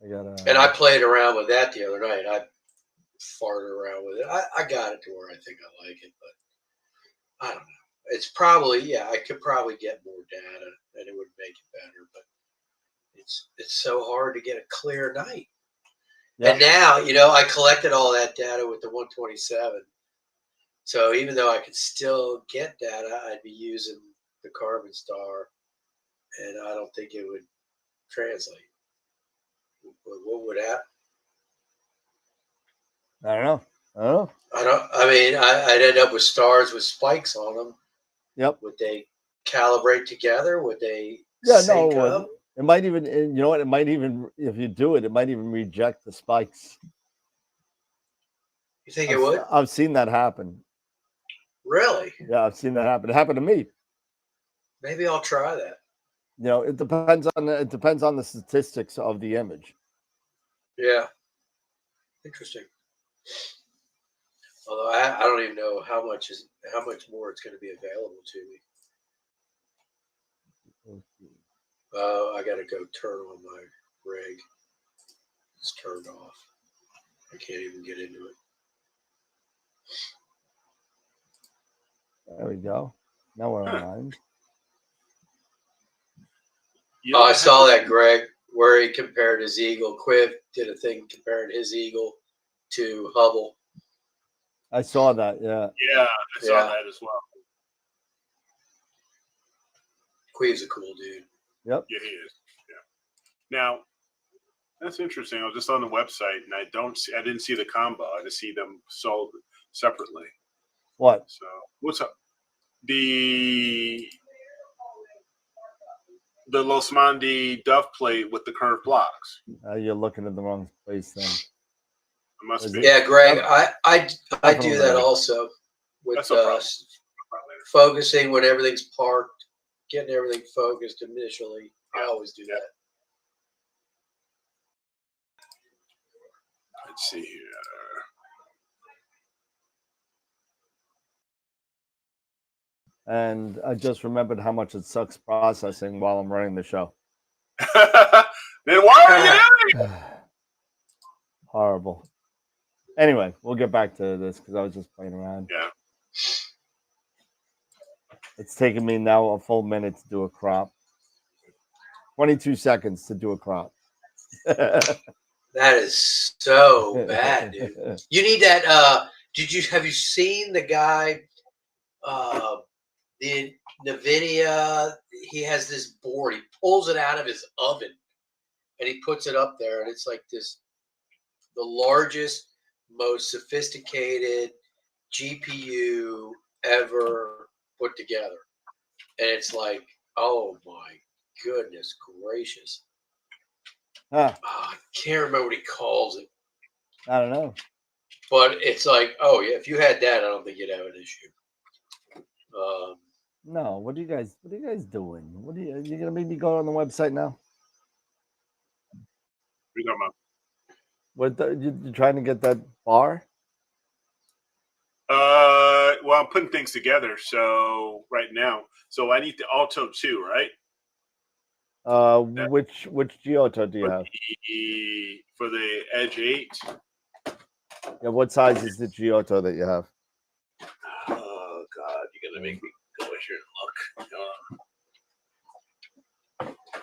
I got. And I played around with that the other night. I farted around with it. I got it to where I think I like it, but I don't know. It's probably, yeah, I could probably get more data and it would make it better, but it's so hard to get a clear night. Yeah. And now, you know, I collected all that data with the 127. So even though I could still get data, I'd be using the Carbon Star, and I don't think it would translate. What would happen? I don't know. I mean, I'd end up with stars with spikes on them. Yep. Would they calibrate together? Would they Yeah, sync no, up? it might even, you know what? It might even, if you do it, it might even reject the spikes. You think it would? I've seen that happen. Really? Yeah, I've seen that happen. It happened to me. Maybe I'll try that. You know, it depends on the statistics of the image. Yeah. Interesting. Although I don't even know how much more it's going to be available to me. I got to go turn on my rig. It's turned off. I can't even get into it. There we go. Now we're aligned. Oh, I saw that, Greg, where he compared his Eagle. Quiv did a thing comparing his Eagle to Hubble. I saw that. Yeah. Yeah, I saw that as well. Quiv's a cool dude. Yep. Yeah, he is. Yeah. Now, that's interesting. I was just on the website and I didn't see the combo. I just see them sold separately. What? So what's up? The Losmandi dove plate with the curved blocks. You're looking at the wrong place then. It must be. Yeah, Greg, I do that also with focusing when everything's parked, getting everything focused initially. I always do that. Let's see here. And I just remembered how much it sucks processing while I'm running the show. Then why are you doing it? Horrible. Anyway, we'll get back to this because I was just playing around. Yeah. It's taken me now a full minute to do a crop. 22 seconds to do a crop. That is so bad, dude. You need that. Have you seen the guy? NVIDIA, he has this board. He pulls it out of his oven and he puts it up there, and it's like this, the largest, most sophisticated GPU ever put together. And it's like, oh my goodness gracious. Huh. I can't remember what he calls it. I don't know. But it's like, oh yeah, if you had that, I don't think you'd have an issue. No, what are you guys doing? What are you gonna make me go on the website now? What are you talking What you trying to get that bar? Well, I'm putting things together. So right now, so I need the Alto 2, right? Which Giotto do you have? For the Edge 8. Yeah, what size is the Giotto that you have? Oh God, you're gonna make me go here and look.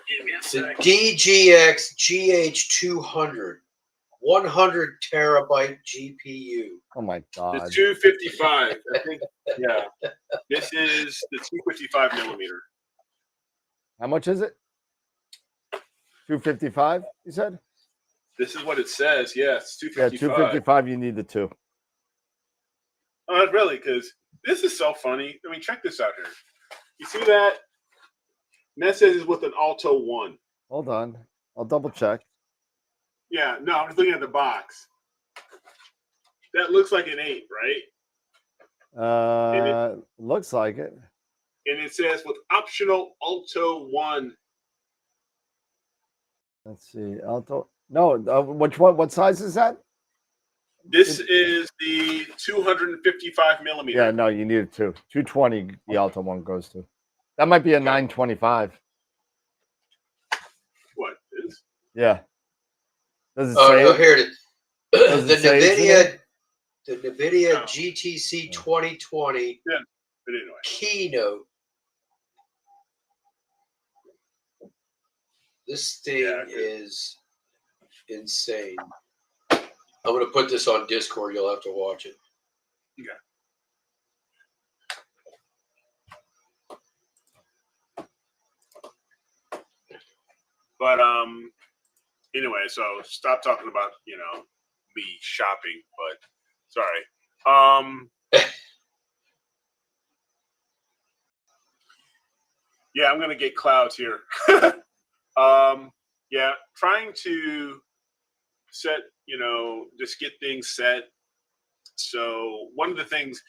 Give me a the sec. DGX GH200, 100 terabyte GPU. Oh my The God! 255. I think. Yeah. This is the 255 millimeter. How much is it? 255. You said? This is what it says. Yes, Yeah, 255. 255. You need the 2. Oh, really? Because this is so funny. I mean, check this out here. You see that? And that says it's with an Alto 1. Hold on, I'll double check. Yeah, no, I'm just looking at the box. That looks like an 8, right? Looks like it. And it says with optional Alto 1. Let's see, Alto. No, which one? What size is that? This is the 255 millimeter. Yeah, no, you need it 2. 220. The Alto one goes to. That might be a 925. What is? Yeah. Does it Oh say no, it? here it is. Does The it say it's in NVIDIA No. GTC 2020 But anyway. keynote. This thing is insane. I'm going to put this on Discord. You'll have to watch it. Okay. But anyway, so stop talking about me shopping. But sorry. Yeah, I'm gonna get clouds here. Yeah, trying to set, just get things set. So one of the things,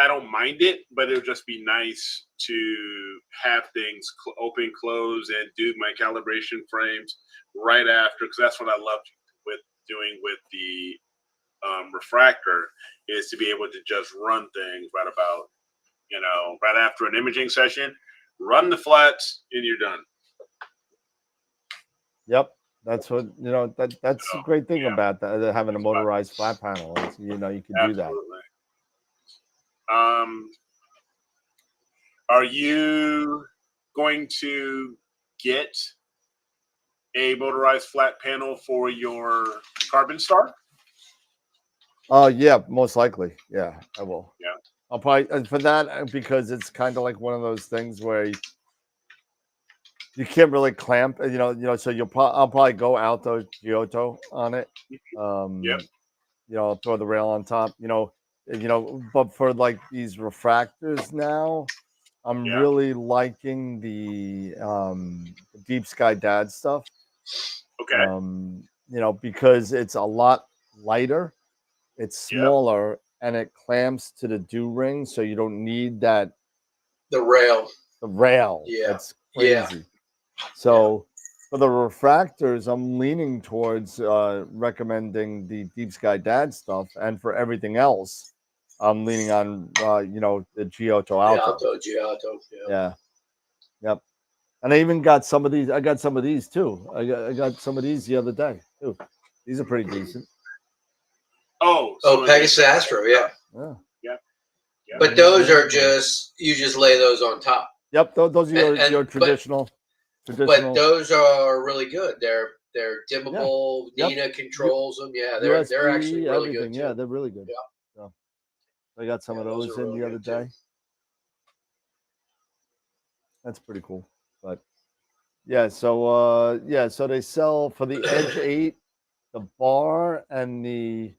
I don't mind it, but it would just be nice to have things open, close, and do my calibration frames right after, because that's what I love with doing with the refractor, is to be able to just run things right about, right after an imaging session, run the flats, and you're done. Yep, that's what that's the great thing about that, having a motorized flat panel. Is, you can do that. Are you going to get a motorized flat panel for your Carbon Star? Yeah, most likely. Yeah, I will. Yeah, I'll probably for that, because it's kind of like one of those things where you can't really clamp. So I'll probably go Alto Giotto on it. Yep. I'll throw the rail on top. But for like these refractors now, I'm really liking the Deep Sky Dad stuff. Okay. Because it's a lot lighter, it's smaller, and it clamps to the dew ring, so you don't need that. The rail. Yeah, that's crazy. Yeah. So for the refractors, I'm leaning towards recommending the Deep Sky Dad stuff, and for everything else, I'm leaning on the Giotto Alto. Giotto. Yeah. Yep. And I even got some of these. I got some of these too. I got some of these the other day too. These are pretty decent. Oh, Pegasus Astro, yeah. But those are you just lay those on top. Yep, those are your traditional. But those are really good. They're dimmable. Yeah. Nina controls them. Yeah, they're actually really good too. Yeah, they're really good. Yeah. So I got some of those in the other day. That's pretty cool. But yeah, so they sell for the Edge 8, the bar and the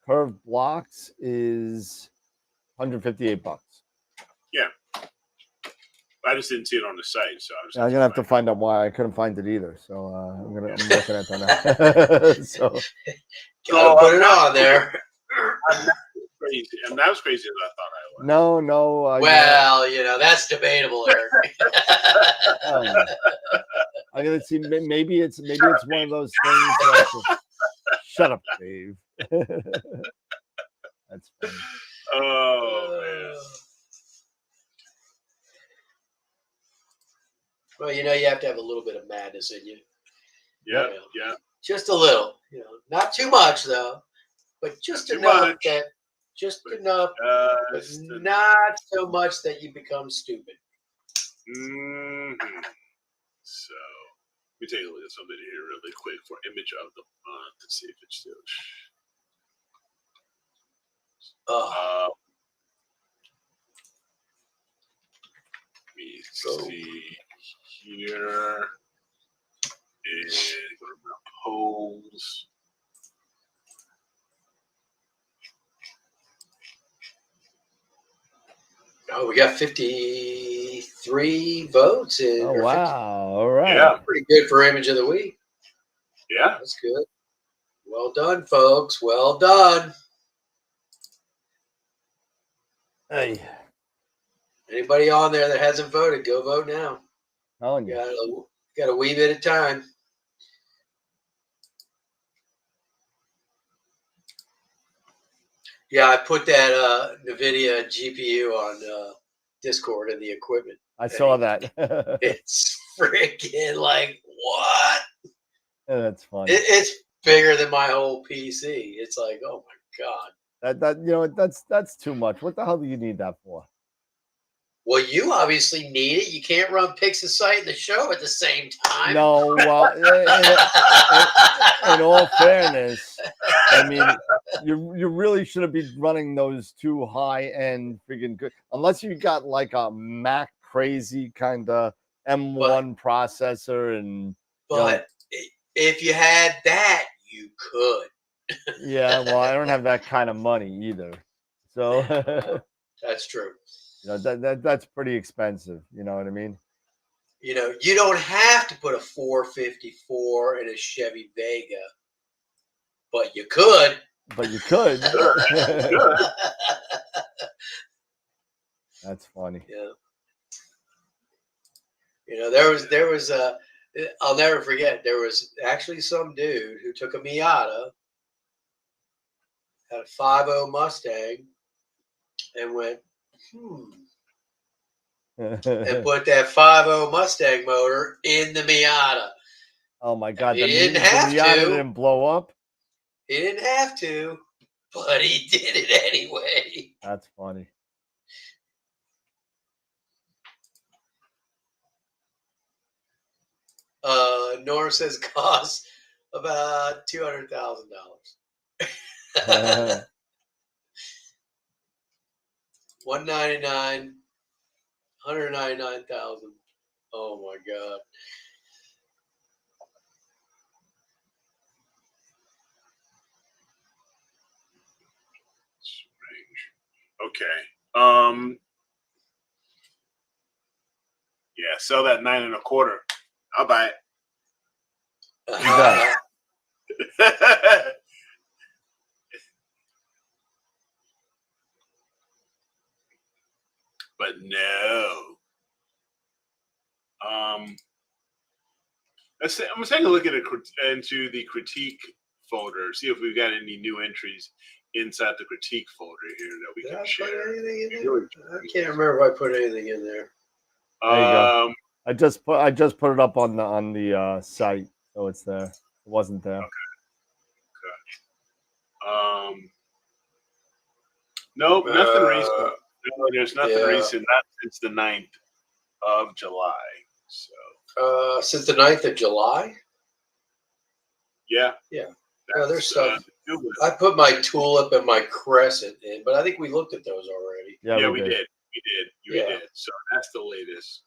curved blocks is $158. Yeah. I just didn't see it on the site, so I was. I'm gonna have to find out why I couldn't find it either. So I'm working at that now. So Gotta put it on there. I'm not crazy. I'm not as crazy as I thought I was. no. Well, that's debatable, Eric. I'm gonna see. Maybe it's one of those things. That shut up, Dave. That's funny. Oh man. Well, you have to have a little bit of madness in you. Yeah, You know, yeah. Just a little. Not too much though, but just Too enough much. that, but not so much that you become stupid. Mm-hmm. So let me take a look at something here really quick for image of the month to see if it's still. Let me see here. And go to my polls. Oh, we got 53 votes in. Oh wow! All right. Yeah. Pretty good for image of the week. Yeah. That's good. Well done, folks. Well done. Hey. Anybody on there that hasn't voted, go vote now. Telling you. Got a wee bit of time. Yeah, I put that NVIDIA GPU on Discord and the equipment. I saw that. It's freaking like, what? Yeah, that's funny. It's bigger than my whole PC. It's like, oh my God. That's too much. What the hell do you need that for? Well, you obviously need it. You can't run Pixelsight and the show at the same time. No, well, in all fairness, I mean, you really shouldn't be running those too high-end freaking good, unless you got like a Mac crazy kind of M1 processor and. But if you had that, you could. Yeah, well, I don't have that kind of money either, so. That's true. That's pretty expensive. You know what I mean? You don't have to put a 454 in a Chevy Vega, but you could. That's funny. Yeah. There was I'll never forget. There was actually some dude who took a Miata, had a 5.0 Mustang, and went, and put that 5.0 Mustang motor in the Miata. Oh my God! He The didn't have Miata to. didn't blow up. He didn't have to, but he did it anyway. That's funny. Norm says costs about $200,000. $199,000, $199,000. Oh my God. Okay. Yeah, sell that 9 1/4. I'll buy it. But no. I'm gonna take a look into the critique folder, see if we've got any new entries inside the critique folder here that we can share. I can't remember if I put anything in there. There you go. I just put it up on the site, so it's there. It wasn't there. Okay. Nope, nothing recent. No, there's nothing recent. Not since the 9th of July. So. Since the 9th of July? Yeah. Yeah. No, there's stuff. I put my Tulip and my Crescent in, but I think we looked at those already. Yeah, we did. We did. So that's the latest.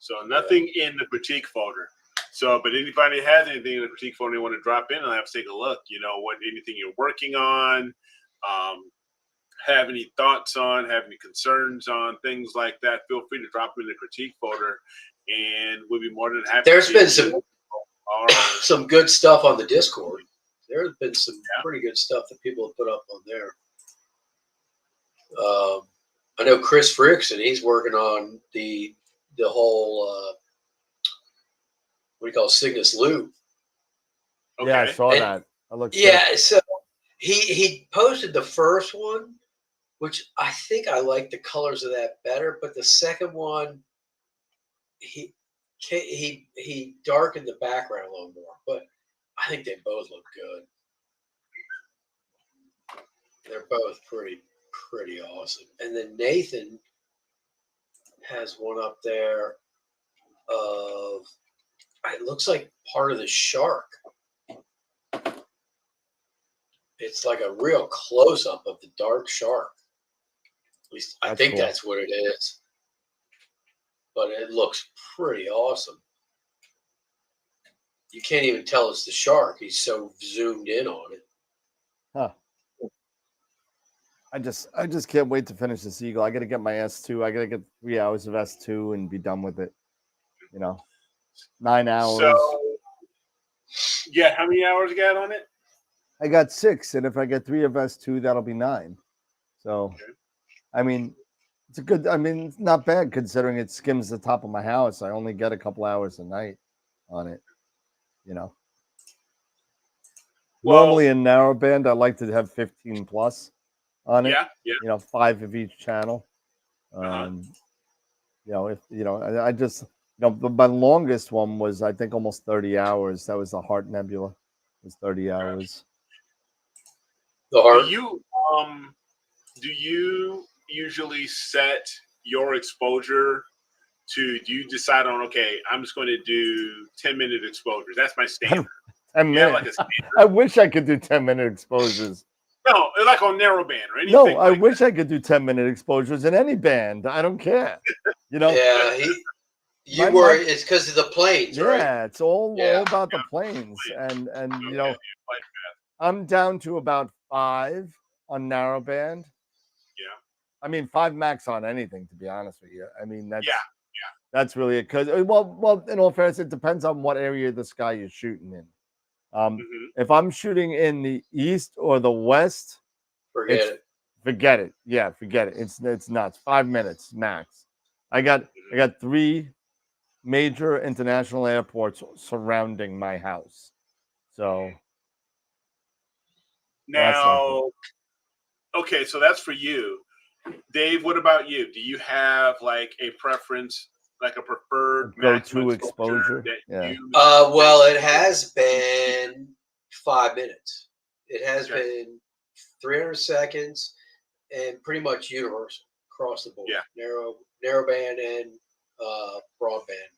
So nothing in the critique folder. So, but anybody has anything in the critique folder you want to drop in, I'll have to take a look. What anything you're working on, have any thoughts on, have any concerns on, things like that. Feel free to drop in the critique folder, and we'll be more than happy. There's been some good stuff on the Discord. There's been some pretty good stuff that people have put up on there. I know Chris Frickson, he's working on the whole what do you call it, Cygnus loop. Okay. Yeah, I saw that. I looked. Yeah, so he posted the first one, which I think I like the colors of that better, but the second one, he darkened the background a little more, but I think they both look good. They're both pretty awesome. And then Nathan has one up there of, it looks like part of the shark. It's like a real close-up of the dark shark. At least I think cool. that's what it is. But it looks pretty awesome. You can't even tell it's the shark. He's so zoomed in on it. Huh. I just can't wait to finish this eagle. I got to get my S2. I got to get 3 hours of S2 and be done with it. 9 hours. So, yeah, how many hours you got on it? I got 6, and if I get 3 of S2, that'll be 9. So, okay. I mean, it's not bad considering it skims the top of my house. I only get a couple hours a night on it, Well, normally in narrowband, I like to have 15 plus on it. Yeah. 5 of each channel. I just, my longest one was, I think, almost 30 hours. That was the Heart Nebula. It was 30 hours. The Heart. Do you usually set your exposure to, do you decide on, okay, I'm just going to do 10-minute exposures? That's my standard. 10 minutes. I wish I could do 10-minute exposures. No, like on narrowband or anything. No, I wish I could do 10-minute exposures in any band. I don't care. Yeah, it's because of the planes, right? Yeah, it's all about the planes. And I'm down to about 5 on narrowband. Yeah. I mean, 5 max on anything, to be honest with you. I mean, that's really it. Because, well, in all fairness, it depends on what area of the sky you're shooting in. If I'm shooting in the east or the west, forget it. Yeah, forget it. It's nuts. 5 minutes max. I got 3 major international airports surrounding my house. So now, okay, so that's for you. Dave, what about you? Do you have like a preference, like a preferred go-to exposure? Well, it has been 5 minutes. It has been 300 seconds and pretty much universal across the board. Yeah. Narrowband and broadband.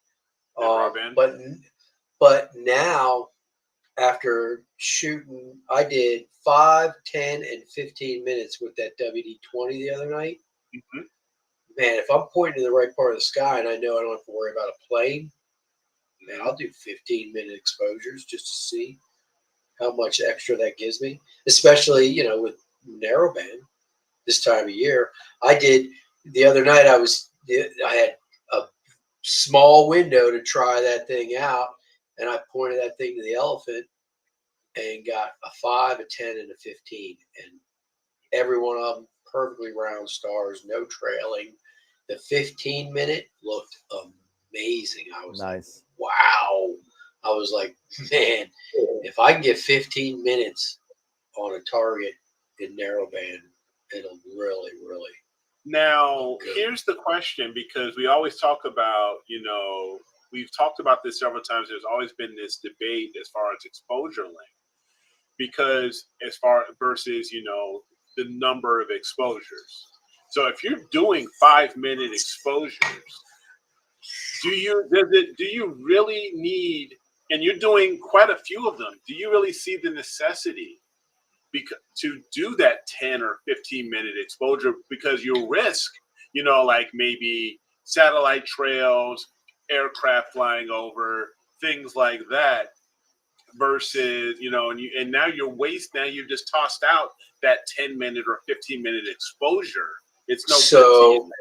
But now, after shooting, I did 5, 10, and 15 minutes with that WD-20 the other night. Mm-hmm. Man, if I'm pointing to the right part of the sky and I know I don't have to worry about a plane, man, I'll do 15-minute exposures just to see how much extra that gives me, especially, with narrowband this time of year. I did the other night, I had a small window to try that thing out, and I pointed that thing to the elephant and got a 5, a 10, and a 15. And every one of them perfectly round stars, no trailing. The 15-minute looked amazing. I was nice. Like, wow. I was like, man, if I can get 15 minutes on a target in narrowband, it'll really, really. Now, here's the question, because we always talk about, we've talked about this several times. There's always been this debate as far as exposure length, because as far versus, the number of exposures. So if you're doing 5-minute exposures, do you really need, and you're doing quite a few of them, do you really see the necessity to do that 10 or 15-minute exposure? Because your risk, like maybe satellite trails, aircraft flying over, things like that. Versus, and now you've just tossed out that 10-minute or 15-minute exposure. It's no good to you.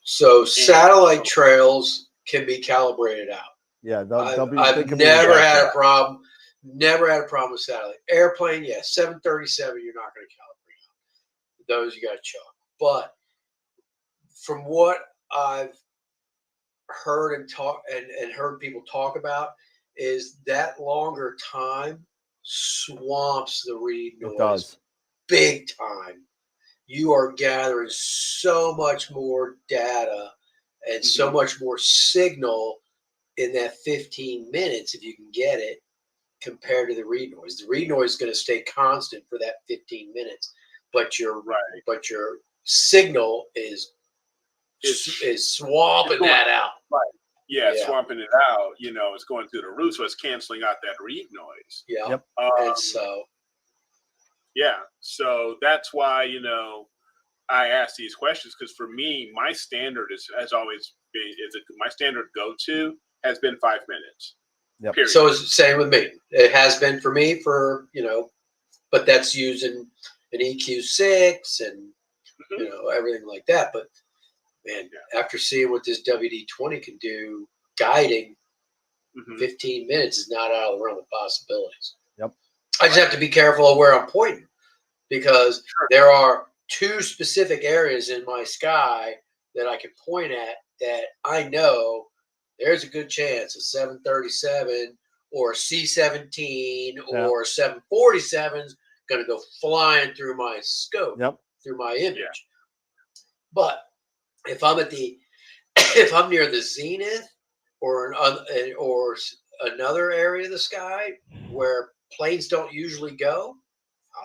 So satellite trails can be calibrated out. Yeah, I've never had a problem. Never had a problem with satellite. Airplane, yes. 737, you're not going to calibrate out. Those you got to chalk. But from what I've heard and heard people talk about, is that longer time swamps the read noise. It does. Big time. You are gathering so much more data and so much more signal in that 15 minutes, if you can get it, compared to the read noise. The read noise is going to stay constant for that 15 minutes, but your signal is swamping that out. Right. Yeah, swamping it out. It's going through the roof, so it's canceling out that read noise. Yeah. Yep. And so. Yeah. So that's why, I ask these questions, because for me, my standard has always been, my standard go-to has been 5 minutes. Yep. Period. So it's the same with me. It has been for me but that's using an EQ6 and, everything like that. But man, after seeing what this WD-20 can do, guiding 15 minutes is not out of the realm of possibilities. Yep. I just have to be careful of where I'm pointing, because there are 2 specific areas in my sky that I can point at that I know there's a good chance a 737 or a C-17 or a 747's going to go flying through my scope, through my image. Yeah. But if I'm if I'm near the zenith or another area of the sky where planes don't usually go,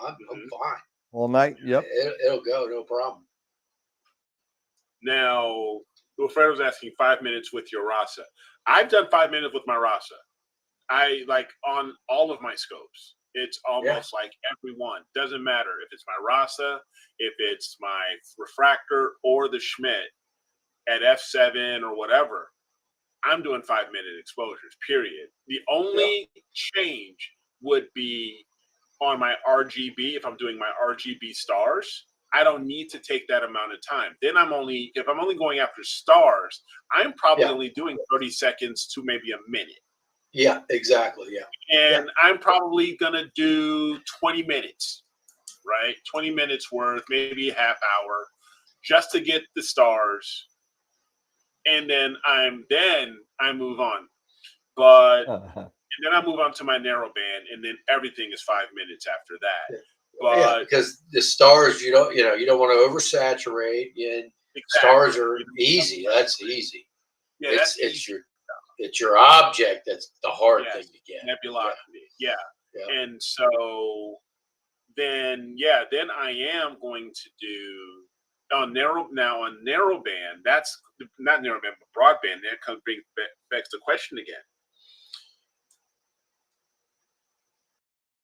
I'm fine. All night, yep. It'll go, no problem. Now, Fred was asking 5 minutes with your RASA. I've done 5 minutes with my RASA. I on all of my scopes. It's almost like every one. Doesn't matter if it's my RASA, if it's my refractor or the Schmidt at F7 or whatever. I'm doing 5 minute exposures, period. The only change would be on my RGB. If I'm doing my RGB stars, I don't need to take that amount of time. Then if I'm only going after stars, I'm probably only doing 30 seconds to maybe a minute. Yeah, exactly. Yeah. And I'm probably going to do 20 minutes, right? 20 minutes worth, maybe a half hour, just to get the stars. And then I move on. But and then I move on to my narrow band, and then everything is 5 minutes after that. But because the stars, you don't want to oversaturate. And stars are easy. That's easy. Yeah, it's your object that's the hard thing to get. Nebulosity. Yeah. And so then I am going to do on narrow band. That's not narrow band, but broadband. That begs the question again.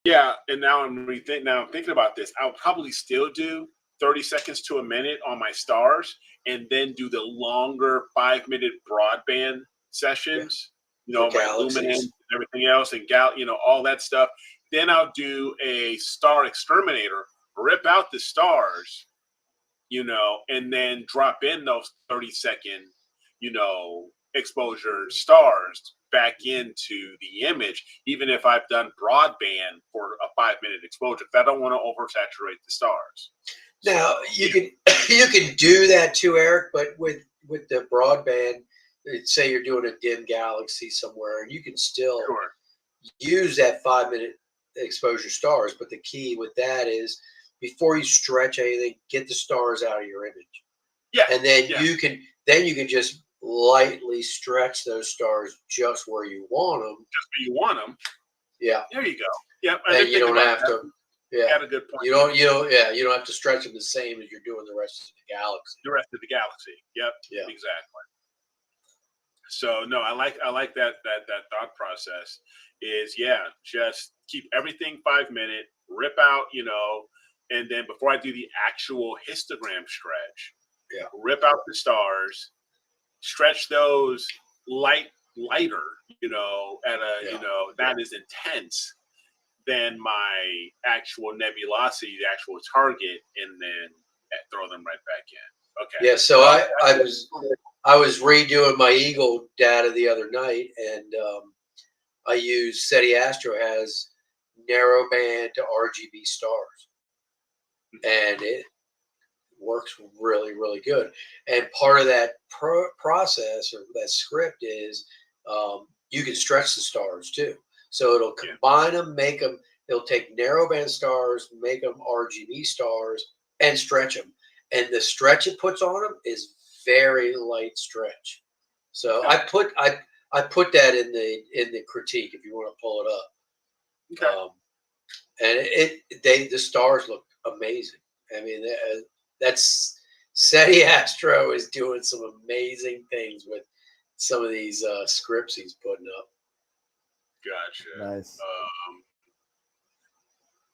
Yeah, and now I'm thinking about this. I'll probably still do 30 seconds to a minute on my stars, and then do the longer 5 minute broadband sessions. My luminance and everything else, and all that stuff. Then I'll do a star exterminator, rip out the stars, and then drop in those 30-second, exposure stars back into the image, even if I've done broadband for a 5 minute exposure, if I don't want to oversaturate the stars. Now you can do that too, Eric, but with the broadband, say you're doing a dim galaxy somewhere, and you can still use that 5 minute exposure stars. But the key with that is, before you stretch anything, get the stars out of your image. Yeah. And then you can just lightly stretch those stars just where you want them. Just where you want them. Yeah. There you go. Yep. And you don't have to. Yeah. Had a good point. You don't have to stretch them the same as you're doing the rest of the galaxy. The rest of the galaxy. Yep. Yeah. Exactly. So no, I like that thought process. Is just keep everything 5 minute, rip out, and then before I do the actual histogram stretch, rip out the stars, stretch those lighter, at a not as intense than my actual nebulosity, the actual target, and then throw them right back in. Okay. Yeah. So I was redoing my Eagle data the other night, and I used SETI Astro has narrowband to RGB stars, and it works really, really good. And part of that process or that script is you can stretch the stars too. So it'll combine them, make them. It'll take narrowband stars, make them RGB stars, and stretch them. And the stretch it puts on them is very light stretch. So I put that in the critique if you want to pull it up. Okay. And the stars look amazing. I mean, that's SETI Astro is doing some amazing things with some of these scripts he's putting up. Gotcha. Nice.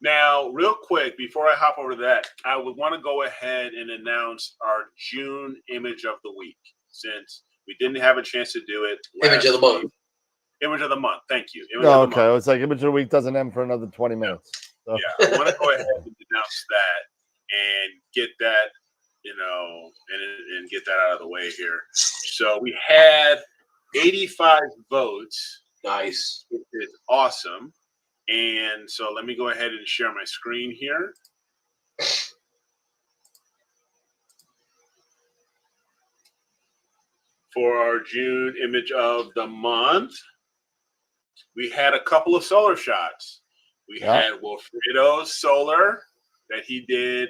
Now, real quick, before I hop over to that, I would want to go ahead and announce our June image of the week, since we didn't have a chance to do it. Image of the month. Image of the month. Thank you. Okay. It's like image of the week doesn't end for another 20 minutes. So. Yeah, I want to go ahead and announce that and get that, and get that out of the way here. So we had 85 votes. Nice. Which is awesome. And so let me go ahead and share my screen here. For our June image of the month, we had a couple of solar shots. We had Wilfredo's solar that he did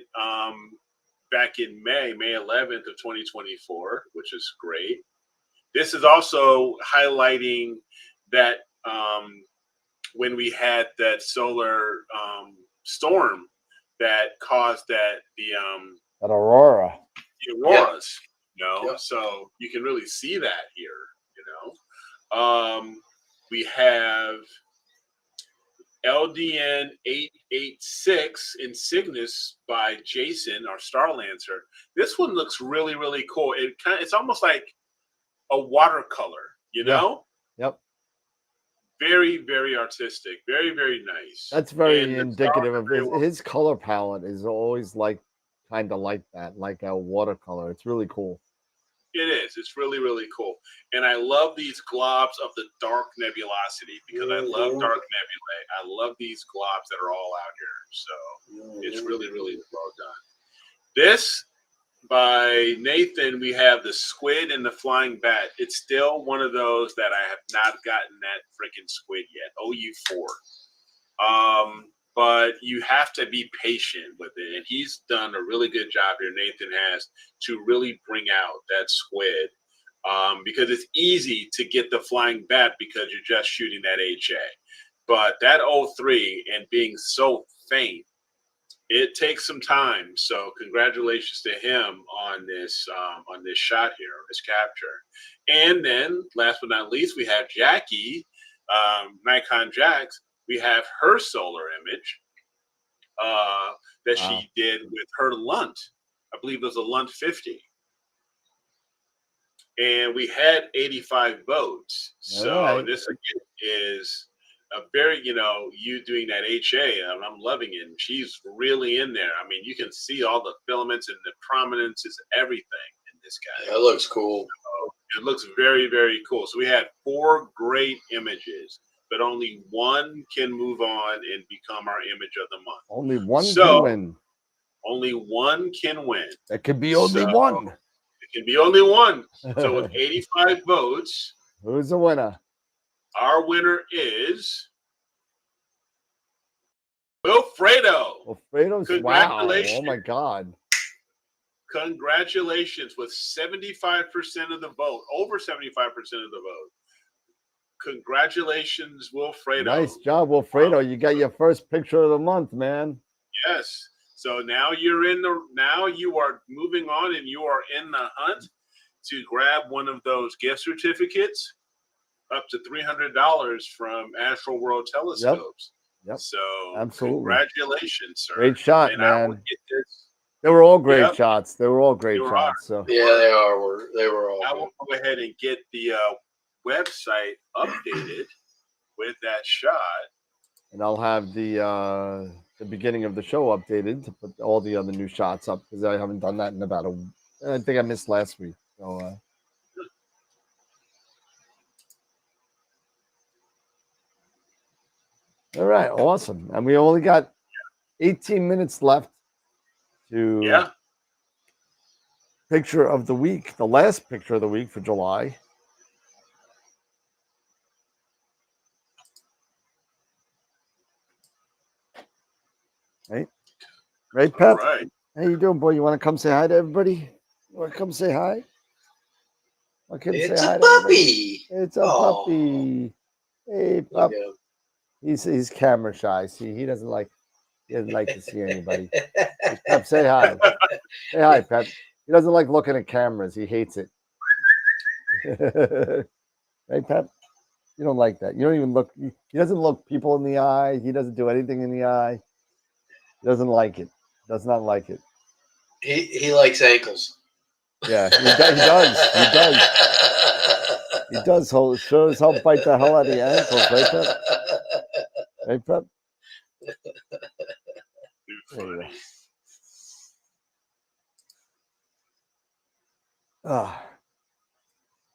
back in May 11th of 2024, which is great. This is also highlighting that when we had that solar storm that caused that that aurora. The auroras, so you can really see that here, we have LDN 886 in Cygnus by Jason, our Starlancer. This one looks really, really cool. It's almost like a watercolor, Yep. Very, very artistic. Very, very nice. That's very indicative of his color palette is always kind of like that, like a watercolor. It's really cool. It is. It's really, really cool. And I love these globs of the dark nebulosity because I love dark nebulae. I love these globs that are all out here. So it's really, really well done. This, by Nathan, we have the squid and the flying bat. It's still one of those that I have not gotten that freaking squid yet. OU4. But you have to be patient with it. And he's done a really good job here, Nathan has, to really bring out that squid. Because it's easy to get the flying bat because you're just shooting that HA. But that 03 and being so faint, it takes some time. So congratulations to him on this shot here, this capture. And then last but not least, we have Jackie, Nikon Jax. We have her solar image that she did with her Lunt. I believe it was a Lunt 50. And we had 85 votes. So this again is a very, you doing that HA, and I'm loving it. And she's really in there. I mean, you can see all the filaments and the prominences, everything in this guy. That looks cool. So it looks very, very cool. So we had 4 great images, but only one can move on and become our image of the month. Only one can win. Only one can win. It could be only one. It can be only one. So with 85 votes, who's the winner? Our winner is Wilfredo. Wilfredo's wow. Oh my God. Congratulations with 75% of the vote, over 75% of the vote. Congratulations, Wilfredo. Nice job, Wilfredo. You got your first picture of the month, man. Yes. So now you are moving on and you are in the hunt to grab one of those gift certificates up to $300 from AstroWorld telescopes. Yep. So absolutely. Congratulations, sir. Great shot, and man. They were all great shots. They were all great shots. So yeah, they were all. I will go ahead and get the website updated with that shot. And I'll have the beginning of the show updated to put all the other new shots up because I haven't done that in about I think I missed last week. So all right, awesome. And we only got 18 minutes left to picture of the week, the last picture of the week for July. Right, Pep? Right. How you doing, boy? You want to come say hi to everybody? You want to come say hi? It's a puppy. It's a puppy. Hey, pup. He's camera shy. See, he doesn't like to see anybody. Pep, say hi. Say hi, Pep. He doesn't like looking at cameras. He hates it. Right, Pep? You don't like that. You don't even look. He doesn't look people in the eye. He doesn't do anything in the eye. He doesn't like it. Does not like it. He likes ankles. Yeah, he does. He does. He does. Sure as hell bite the hell out of your ankles, right, Pep? Right, Pep? Anyway. Oh,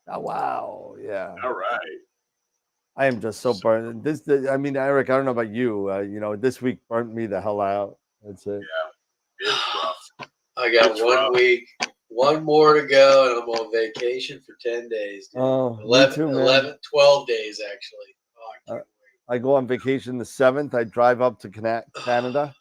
wow. Yeah. All right. I am just so burned. I mean, Eric, I don't know about you. This week burnt me the hell out. That's it. Yeah. It's rough. I got It's 1 rough. week, one more to go, and I'm on vacation for 10 days. Dude. Oh, 11, me too, man. 11, 12 days, actually. Oh, I can't wait. I go on vacation the 7th. I drive up to Canada.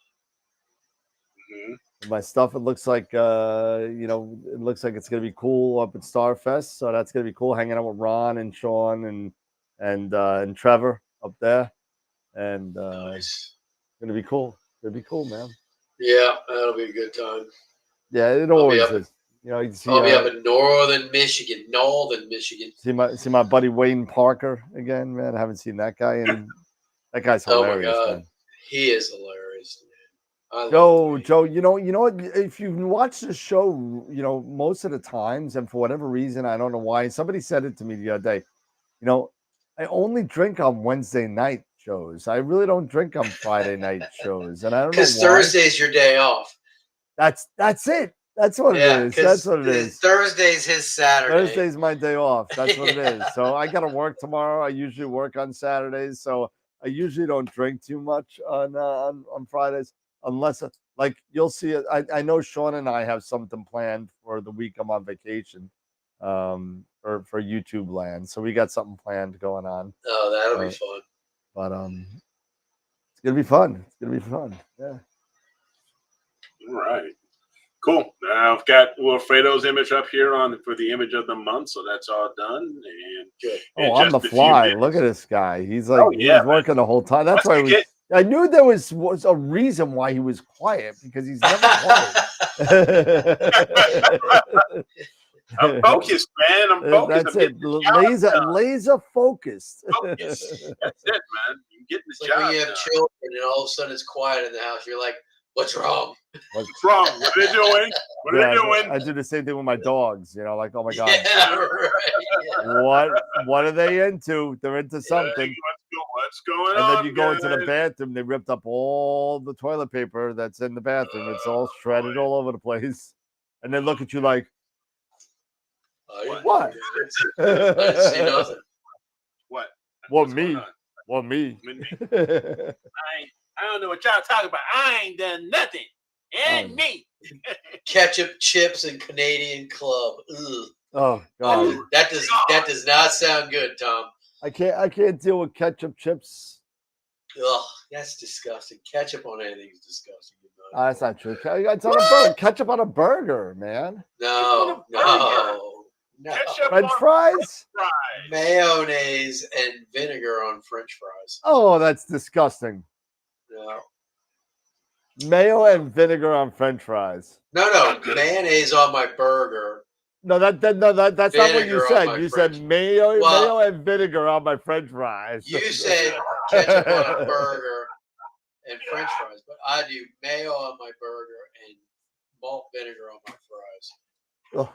Mm-hmm. My stuff, it looks like, it looks like it's going to be cool up at Starfest. So that's going to be cool, hanging out with Ron and Sean and Trevor up there. And Nice. it's going to be cool. It'll be cool, man. Yeah, that'll be a good time. Yeah, it always is. You see, I'll be up in northern Michigan. See my buddy Wayne Parker again, man. I haven't seen that guy, and that guy's hilarious, oh my God. man. He is hilarious, man. Joe, you know what? If you watch the show, most of the times, and for whatever reason, I don't know why, somebody said it to me the other day. I only drink on Wednesday night shows. I really don't drink on Friday night shows, and I don't know why. Because Thursday's your day off. That's it. That's what it is. That's what it is. Thursday's his Saturday. Thursday's my day off. That's what it is. So I got to work tomorrow. I usually work on Saturdays, so I usually don't drink too much on Fridays, unless like you'll see it. I know Sean and I have something planned for the week I'm on vacation, for YouTube land. So we got something planned going on. Oh, that'll be fun. But it's gonna be fun. It's gonna be fun. Yeah. All right. Cool. Now I've got Wilfredo's image up here for the image of the month, so that's all done. And good. On the fly. Look at this guy. He's like he's working the whole time. That's why I knew there was a reason why he was quiet, because he's never quiet. I'm focused, man. I'm focused. That's it. Laser focused. Focus. That's it, man. You get the it's job. Like when you have children and all of a sudden it's quiet in the house, you're like, "What's wrong? What's wrong? What are they doing? What are they doing?" I do the same thing with my dogs. Like, oh my God, right. what are they into? They're into something. What's going on? And then you go guys? into the bathroom. They ripped up all the toilet paper that's in the bathroom. It's all shredded all over the place. And they look at you like, what? I didn't see nothing. What? What, me? What, me? I don't know what y'all talking about. I ain't done nothing. And me. Ketchup, chips, and Canadian Club. Ugh. Oh God. That does not sound good, Tom. I can't deal with ketchup chips. Ugh, that's disgusting. Ketchup on anything is disgusting. That's not true. It's on a burger. Ketchup on a burger, man. No. French fries? Mayonnaise and vinegar on French fries. Oh, that's disgusting. No. Mayo and vinegar on French fries. No. Mayonnaise on my burger. No, that's not what you said. You said mayo and vinegar on my French fries. You said ketchup on a burger and French fries, but I do mayo on my burger and malt vinegar on my fries. Oh.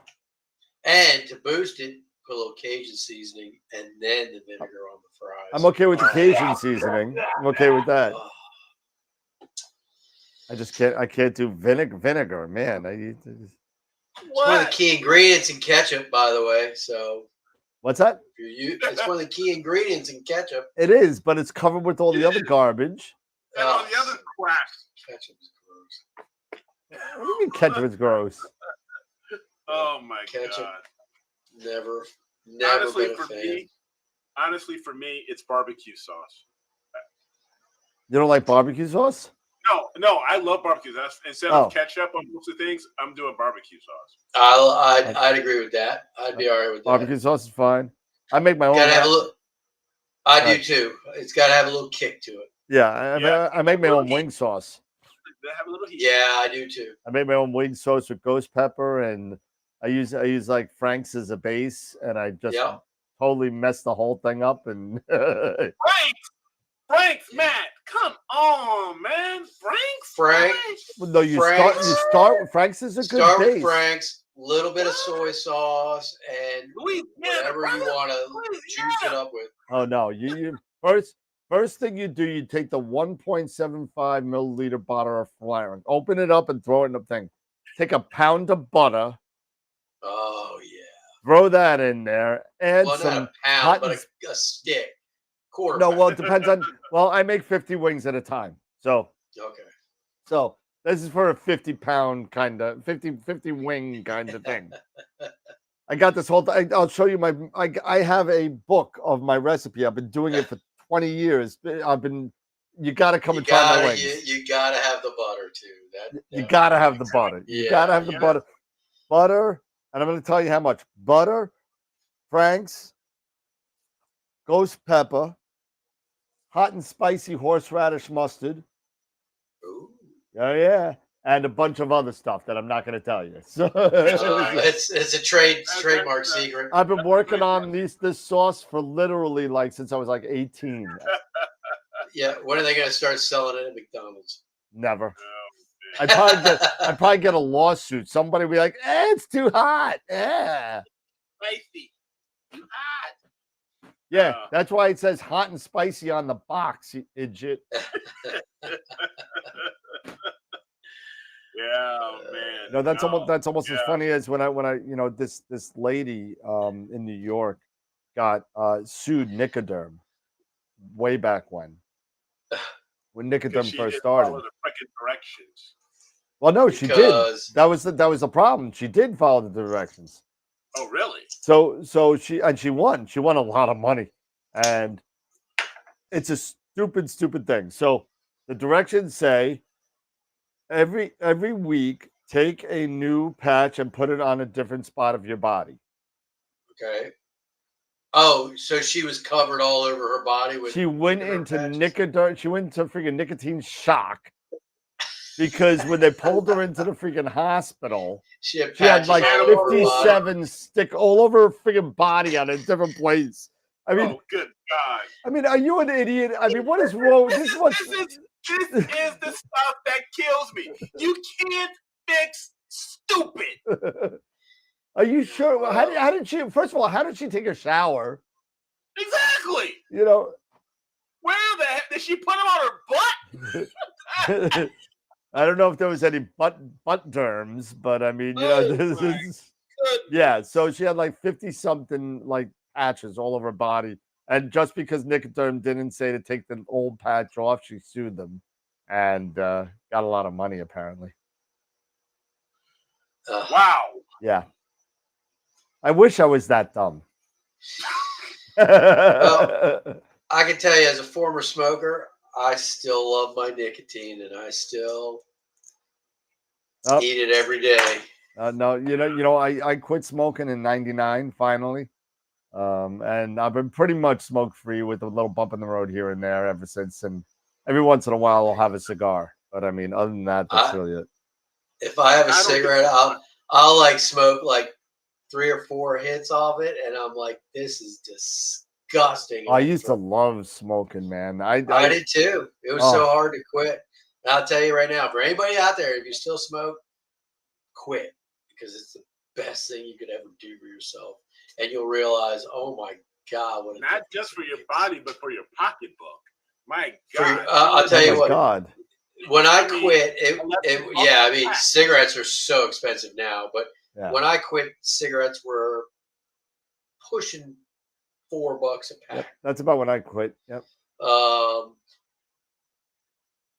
And to boost it, put a little Cajun seasoning, and then the vinegar on the fries. I'm okay with the Cajun seasoning. I'm okay with that. Oh, I just can't. I can't do vinegar, man. it's one of the key ingredients in ketchup, by the way. So What's that? it's one of the key ingredients in ketchup. It is, but it's covered with all the other garbage. And all the other crap. Ketchup is gross. What do you mean ketchup is gross? Oh my Ketchup. god. Never Honestly, been a fan. For me, it's barbecue sauce. You don't like barbecue sauce? No, I love barbecue sauce. Instead of ketchup on most of the things, I'm doing barbecue sauce. I'd agree with that. I'd be all right with that. Barbecue sauce is fine. I make my own. Gotta have a little. I do too. It's got to have a little kick to it. Yeah, I make my own wing sauce. They have a little heat. Yeah, I do too. I make my own wing sauce with ghost pepper, and I use like Frank's as a base, and I just totally mess the whole thing up. And Frank's, Matt, come on, man, Frank. No, you start with Frank's is a good Start base. with Frank's, little bit of soy sauce, and whatever you want to juice it up with. Oh no, you first thing you do, you take the 1.75 milliliter butter of flour, open it up, and throw it in the thing. Take a pound of butter. Oh yeah. Throw that in there. Add some not a pound, but a stick. Quarter. No, well, it depends on. Well, I make 50 wings at a time, so okay. So this is for a 50-pound kind of 50 wing kind of thing. I got this whole thing. I'll show you my. I have a book of my recipe. I've been doing it for 20 years. You got to come and try my wings. You got to have the butter too. You got to have the butter. You got to have the butter. Butter, and I'm going to tell you how much. Butter, Frank's, ghost pepper, hot and spicy horseradish mustard. Ooh. Oh yeah, and a bunch of other stuff that I'm not going to tell you. So it's a trademark secret. I've been working on this sauce for literally since I was 18. Yeah, when are they going to start selling it at McDonald's? Never. I'd probably get a lawsuit. Somebody would be like, it's too hot. Yeah. Spicy. Too hot. Yeah, that's why it says hot and spicy on the box, you idiot. Yeah, man. No, that's almost as funny as when I this lady in New York got sued Nicoderm way back when Nicoderm first started. Follow the freaking directions. Well, no, she did. That was the problem. She did follow the directions. Oh, really? So she won. She won a lot of money, and it's a stupid thing. So the directions say every week take a new patch and put it on a different spot of your body. Okay. Oh, so she was covered all over her body with. She went into nicotine. She went into freaking nicotine shock. Because when they pulled her into the freaking hospital, she had 57 stick all over her freaking body on a different place. I mean, oh, good God. I mean, are you an idiot? I mean, what is wrong? This is the stuff that kills me. You can't fix stupid. Are you sure? How did she? First of all, how did she take a shower? Exactly. Where the heck did she put him on her butt? I don't know if there was any butt derms, but I mean, yeah. So she had 50-something patches all over her body, and just because Nicoderm didn't say to take the old patch off, she sued them and got a lot of money apparently. Wow. Yeah. I wish I was that dumb. Well, I can tell you, as a former smoker, I still love my nicotine, and I still eat it every day. No, I quit smoking in '99 finally, and I've been pretty much smoke free with a little bump in the road here and there ever since. And every once in a while, I'll have a cigar, but I mean, other than that, that's really it. If I have a cigarette, I'll smoke 3 or 4 hits of it, and I'm like, this is disgusting. I used to love smoking, man. I did too. It was so hard to quit. And I'll tell you right now, for anybody out there, if you still smoke, quit, because it's the best thing you could ever do for yourself. and you'll realize, oh my God, what a Not just for your body, but for your pocketbook. My For- God. I'll tell Oh you my what. God. When I I mean, quit, yeah, I mean, $11 cigarettes are so expensive now, but Yeah. when I quit, cigarettes were pushing $4 a pack. Yep. That's about when I quit. Yep.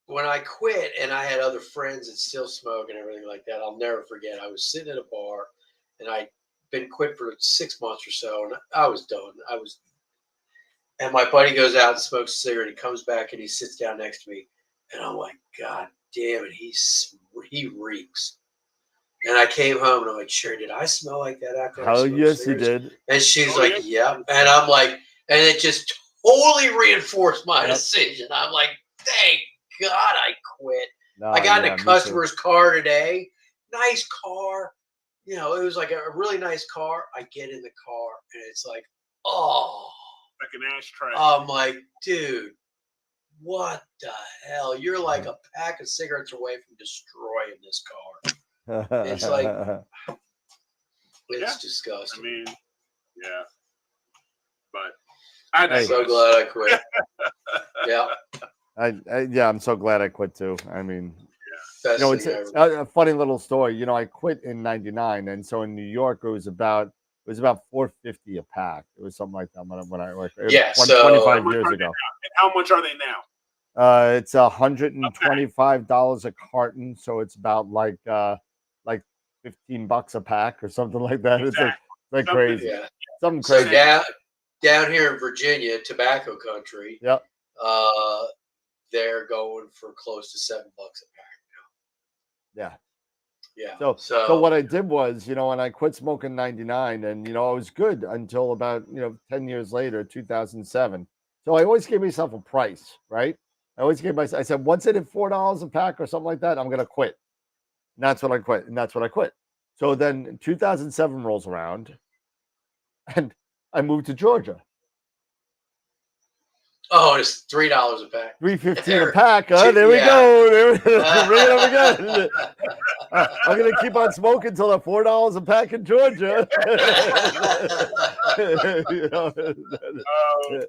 When I quit and I had other friends that still smoke and everything like that, I'll never forget. I was sitting at a bar and I'd been quit for 6 months or so, and I was done. And my buddy goes out and smokes a cigarette. He comes back and he sits down next to me, and I'm like, God damn it, he reeks. And I came home and I'm like, sure, did I smell like that after I Hell smoked yes, you cigarettes? did. And she's Oh, like, yeah. yep. And I'm like, and it just totally reinforced my Yep. decision. I'm like, thank God I quit. No, I got in yeah, a me too. customer's car today. Nice car. You know, it was like a really nice car. I get in the car and it's like, oh. Like an ashtray. I'm like, dude, what the hell? You're like a pack of cigarettes away from destroying this car. It's like, it's Yeah. disgusting. I mean, yeah. But I I'm so glad I quit. Yeah. Yeah, I'm so glad I quit too. I mean, Best you know, it's thing ever. a funny little story. You know, I quit in '99, and so in New York it was about $4.50 a pack. It was something like that when I worked. Yeah, so- 25 years ago. And how much are they now? It's $125 a carton, so it's about like $15 a pack or something like that. It's like Something- crazy. Yeah. Something So crazy. down here in Virginia, tobacco country, Yep. they're going for close to $7 a pack Yeah. now. Yeah. So what I did was, you know, when I quit smoking in '99, and you know, I was good until about 10 years later, 2007. So I always gave myself a price, right? I said once it hit $4 a pack or something like that, I'm gonna quit. And that's when I quit. And that's when I quit. So then 2007 rolls around, and I moved to Georgia. Oh, it's $3 a pack. $3.15 a pack. Huh? There we go. Bring it up again. I'm gonna keep on smoking until at $4 a pack in Georgia. You know? Oh,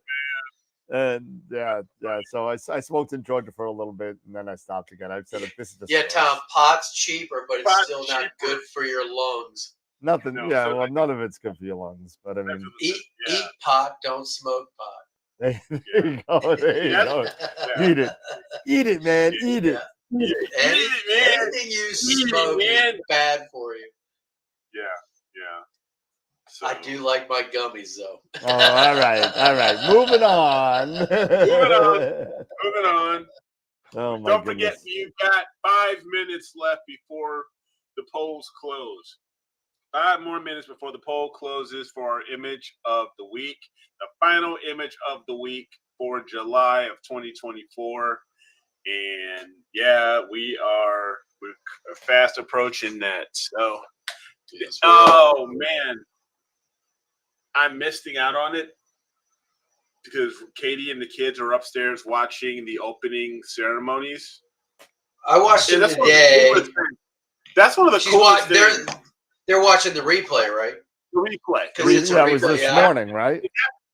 And yeah. So I smoked in Georgia for a little bit, and then I stopped again. I said, "This is the Yeah, Tom, pot's cheaper, but it's Pot's still not cheaper. good for your lungs. nothing." No, Yeah, so well, none of it's good for your lungs, but I mean, Eat Yeah. eat pot, don't smoke pot. there you go. There you Yeah. go. Yeah. Eat it, man. Eat it. Eat it, man. Anything you it, smoke man. is bad for you. Yeah. So, I do like my gummies though. Oh, all right. Moving on. Moving on. Oh my Don't goodness. forget, you've got 5 minutes left before the polls close. 5 more minutes before the poll closes for our image of the week. The final image of the week for July of 2024. And yeah, we're fast approaching that. So, oh man, I'm missing out on it because Katie and the kids are upstairs watching the opening ceremonies. I watched it that's today. That's one of the coolest things. They're watching the replay, right? The replay. Because it's a Yeah, it was replay. this morning, right?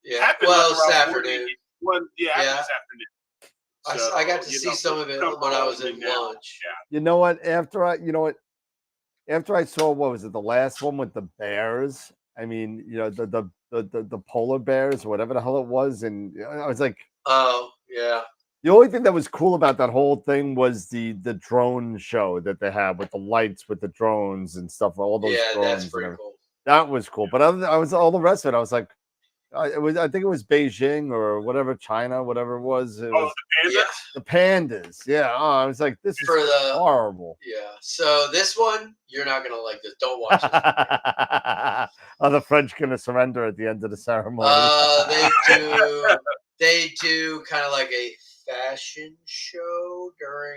Yeah. Happened Well, like this around afternoon. 40. Happened Yeah. this afternoon. So, I got to see some of it when I was at lunch. You know what? After I saw, what was it, the last one with the bears? I mean, the polar bears, whatever the hell it was, and I was like, Oh, yeah. the only thing that was cool about that whole thing was the drone show that they had with the lights, with the drones and stuff. All those Yeah, drones. that's pretty cool. That was cool. But all the rest of it, I was like, I think it was Beijing or whatever, China, whatever it was. The pandas? Yeah. The pandas. Yeah. Oh, I was like, this is horrible. Yeah. So this one, you're not gonna like this. Don't watch it. Are the French gonna surrender at the end of the ceremony? They do kind of like a fashion show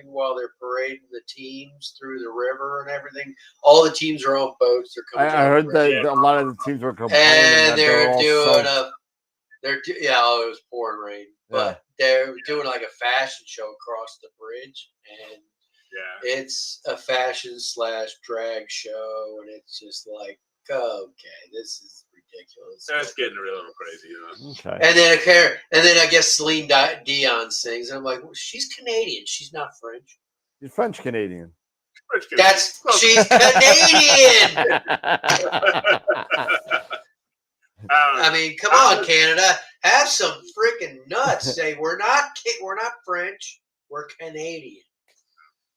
while they're parading the teams through the river and everything. All the teams are on boats. They're coming. I heard that a lot of the teams were complaining and that they're all doing soaked. it was pouring rain, but they're doing like a fashion show across the bridge, and it's a fashion / drag show, and it's just like, okay, this is ridiculous. ridiculous. That's getting a little crazy. Okay. And then I guess Celine Dion sings, and I'm like, well, she's Canadian. She's not French. You're French Canadian. She's Canadian. I mean, come on, Canada, have some freaking nuts. Say we're not French. We're Canadian.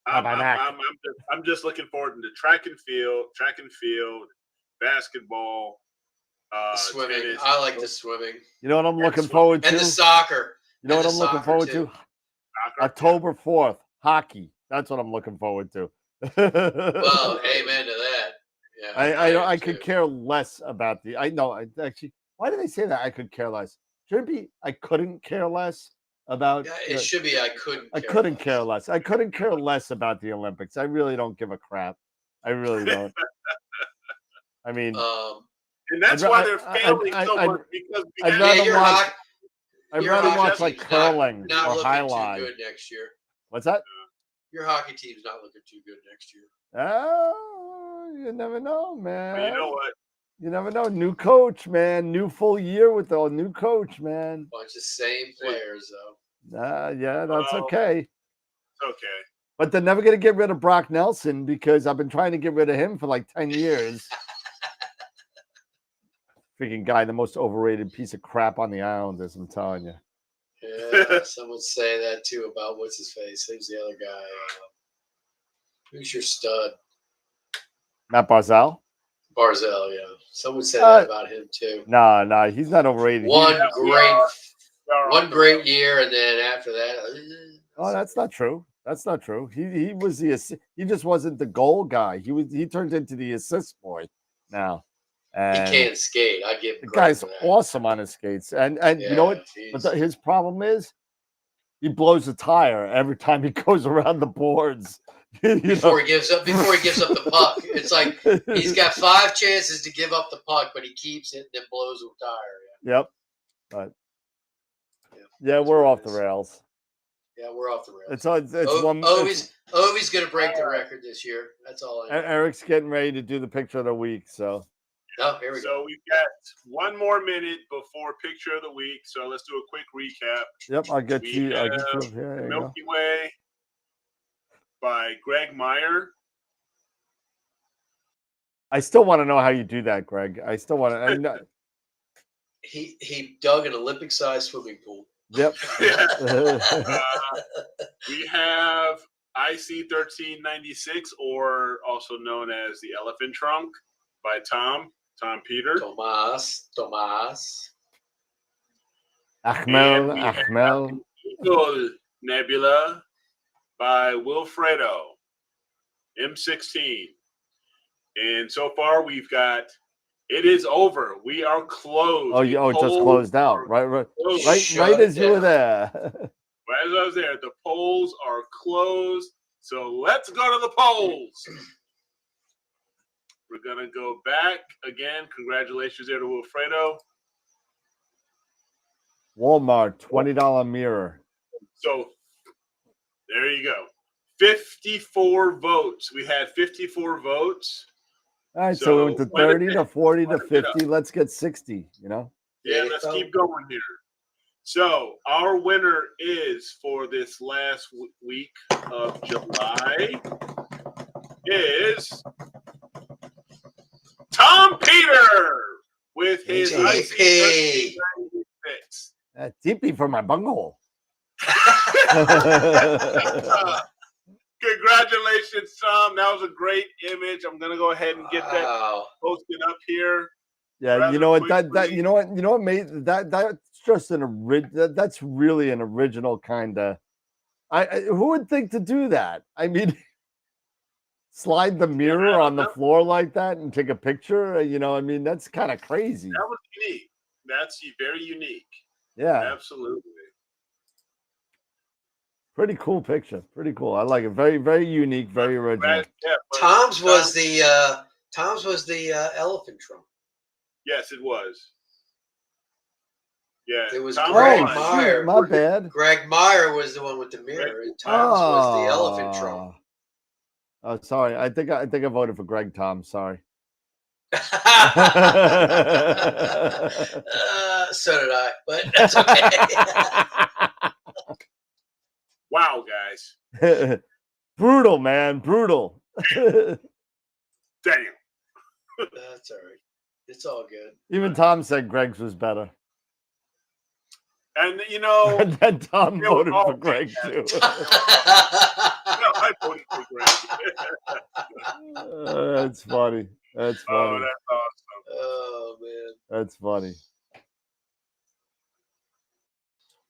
I'm just looking forward to track and field, basketball, Swimming. tennis. I like the swimming. You know what I'm looking forward to? And the soccer. You know what I'm looking forward to? October 4th, hockey. That's what I'm looking forward to. Well, amen to that. Yeah, I could care less about the. I know. Actually, why do they say that? I could care less. Should it be? I couldn't care less about. Yeah, it should be. I couldn't. I couldn't care less. I couldn't care less about the Olympics. I really don't give a crap. I really don't. I mean, and that's why they're failing so much because I'd rather watch like curling not or looking highlight. too good next year. What's that? Your hockey team's not looking too good next year. Oh, you never know, man. But you know what? You never know. New coach, man. New full year with the new coach, man. Bunch of same players, though. Yeah, that's okay. It's okay. But they're never going to get rid of Brock Nelson because I've been trying to get rid of him for like 10 years. Freaking guy, the most overrated piece of crap on the Islanders, I'm telling you. Yeah, some would say that too about what's his face. Who's the other guy? Who's your stud? Matt Barzal? Barzal, yeah. Some would say that about him too. No, he's not overrated. One great year, and then after that. Oh, that's not true. That's not true. He was he just wasn't the goal guy. He turned into the assist boy now. And he can't skate. I give him the guy's credit for that. awesome on his skates. And you know what? But his problem is he blows a tire every time he goes around the boards. Before he gives up the puck. It's like he's got 5 chances to give up the puck, but he keeps it and then blows a tire. Yep. But yeah, we're off the rails. Yeah, we're off the rails. Ovi's going to break the record this year. That's all I know. Eric's getting ready to do the picture of the week. So. Oh, here we go. So we've got 1 more minute before picture of the week. So let's do a quick recap. Yep, I'll get you. Here Milky Way by Greg Meyer. I still want to know how you do that, Greg. I still want to. He dug an Olympic-sized swimming pool. Yep. We have IC1396, or also known as the Elephant Trunk, by Tom Peter. Tomas. Achmel. Eagle Nebula by Wilfredo. M16. And so far we've got It Is Over. We are closed. Oh, it just closed out. Right as you were there. Right as I was there. The polls are closed. So let's go to the polls. We're going to go back again. Congratulations there to Wilfredo. Walmart, $20 mirror. So there you go. 54 votes. We had 54 votes. All right, so we went to 30 to 40 to 50. Let's get 60, Yeah, let's keep going here. So our winner is for this last week of July is Tom Peter with his IC1396. TP for my bunghole. Congratulations, Tom. That was a great image. I'm gonna go ahead and get that posted up here. Yeah, you know what? You know what made that's just that's really an original kind of. Who would think to do that? I mean, slide the mirror on the floor like that and take a picture. I mean, that's kind of crazy. That was unique. That's very unique. Yeah, absolutely. Pretty cool picture. Pretty cool. I like it. Very, very unique. Very original. Yeah, Tom's was the elephant trunk. Yes, it was. Yeah, it was Tom Greg Meyer. My bad. Greg Meyer was the one with the mirror. And Tom's was the elephant trunk. Oh, sorry. I think I voted for Greg Tom. Sorry. So did I, but that's okay. Wow, guys. Brutal, man, brutal. Damn. That's all right. It's all good. Even Tom said Greg's was better. And you know, And then Tom it was voted all for Greg too. No, I voted for Greg. That's funny. That's Oh, funny. that's awesome. Oh man. That's funny.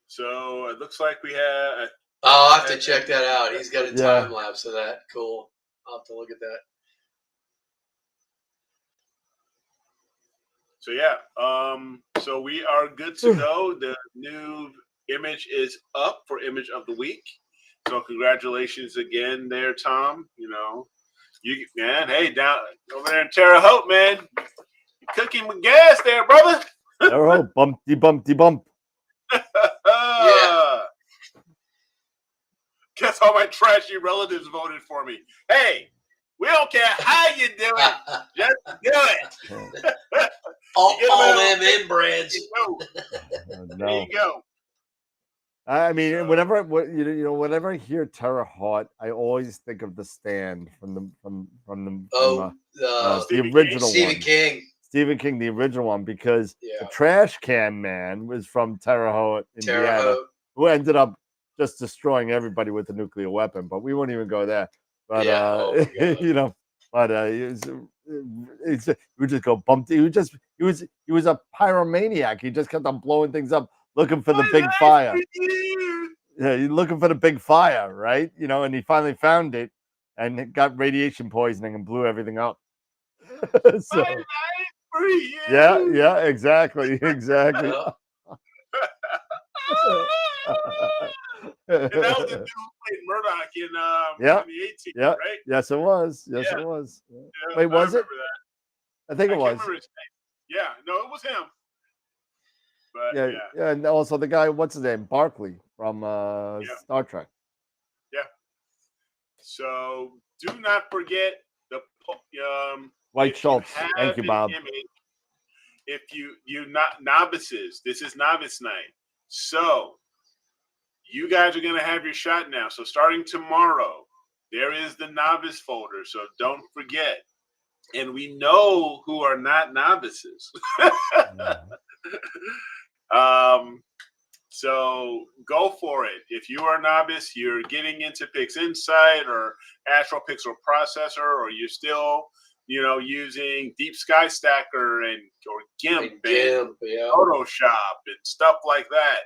So it looks like we have. I'll have to check that out. He's got a Yeah. time lapse of that. Cool. I'll have to look at that. So yeah, so we are good to go. The new image is up for image of the week. So congratulations again, there, Tom. You know, hey, down over there in Terre Haute, man, you're cooking with gas there, brother. Oh, bumpty bumpty bump. Yeah. Guess all my trashy relatives voted for me. Hey, we don't care how you do it, just do it. all You get 'em them out. inbreds. There you go. I mean, So- whenever whenever I hear Terre Haute, I always think of The Stand from the Stephen original Stephen one. King. Stephen King, the original one, because Yeah. the trash can man was from Terre Haute, Terre Indiana, Haute. who ended up just destroying everybody with a nuclear weapon. But we won't even go there. But Yeah, oh my God. you know, but he would just go bumped. He was a pyromaniac. He just kept on blowing things up, looking for the big fire. Yeah, you're looking for the big fire, right? You know, and he finally found it and got radiation poisoning and blew everything up. So, yeah, exactly. Yeah. And that was the dude who played Murdoch in Yeah. the 18, Yeah. right? Yes, it was. Yes, Yeah. it was. Yeah, Wait, was I it? remember that. I think I it can't was. remember his name. Yeah, no, it was him. But Yeah, yeah. yeah, and also the guy, what's his name? Barkley from Star Trek. So do not forget the White if you Schultz. have Thank you, an Bob. image, if you not novices, this is novice night. So you guys are gonna have your shot now. So starting tomorrow, there is the novice folder. So don't forget. And we know who are not novices. So go for it. If you are a novice, you're getting into Pix Insight or Astro Pixel Processor, or you're still, using Deep Sky Stacker or GIMP and Yeah. Photoshop and stuff like that.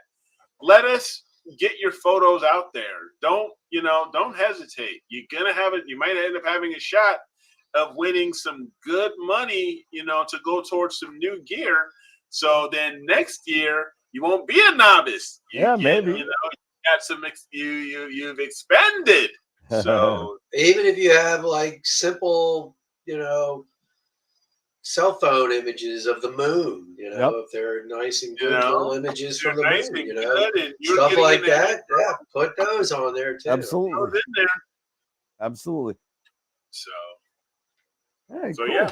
Let us get your photos out there. Don't hesitate. You're gonna have it. You might end up having a shot of winning some good money, to go towards some new gear. So then next year you won't be a novice. Maybe. You got some. You've expanded. So Even if you have like simple, cell phone images of the moon, if they're nice and good little images from the nice moon, and good and you're stuff getting like in there. that. Yeah, put those on there too. Absolutely. Throw it in there. Absolutely. So Hey, So cool. yeah.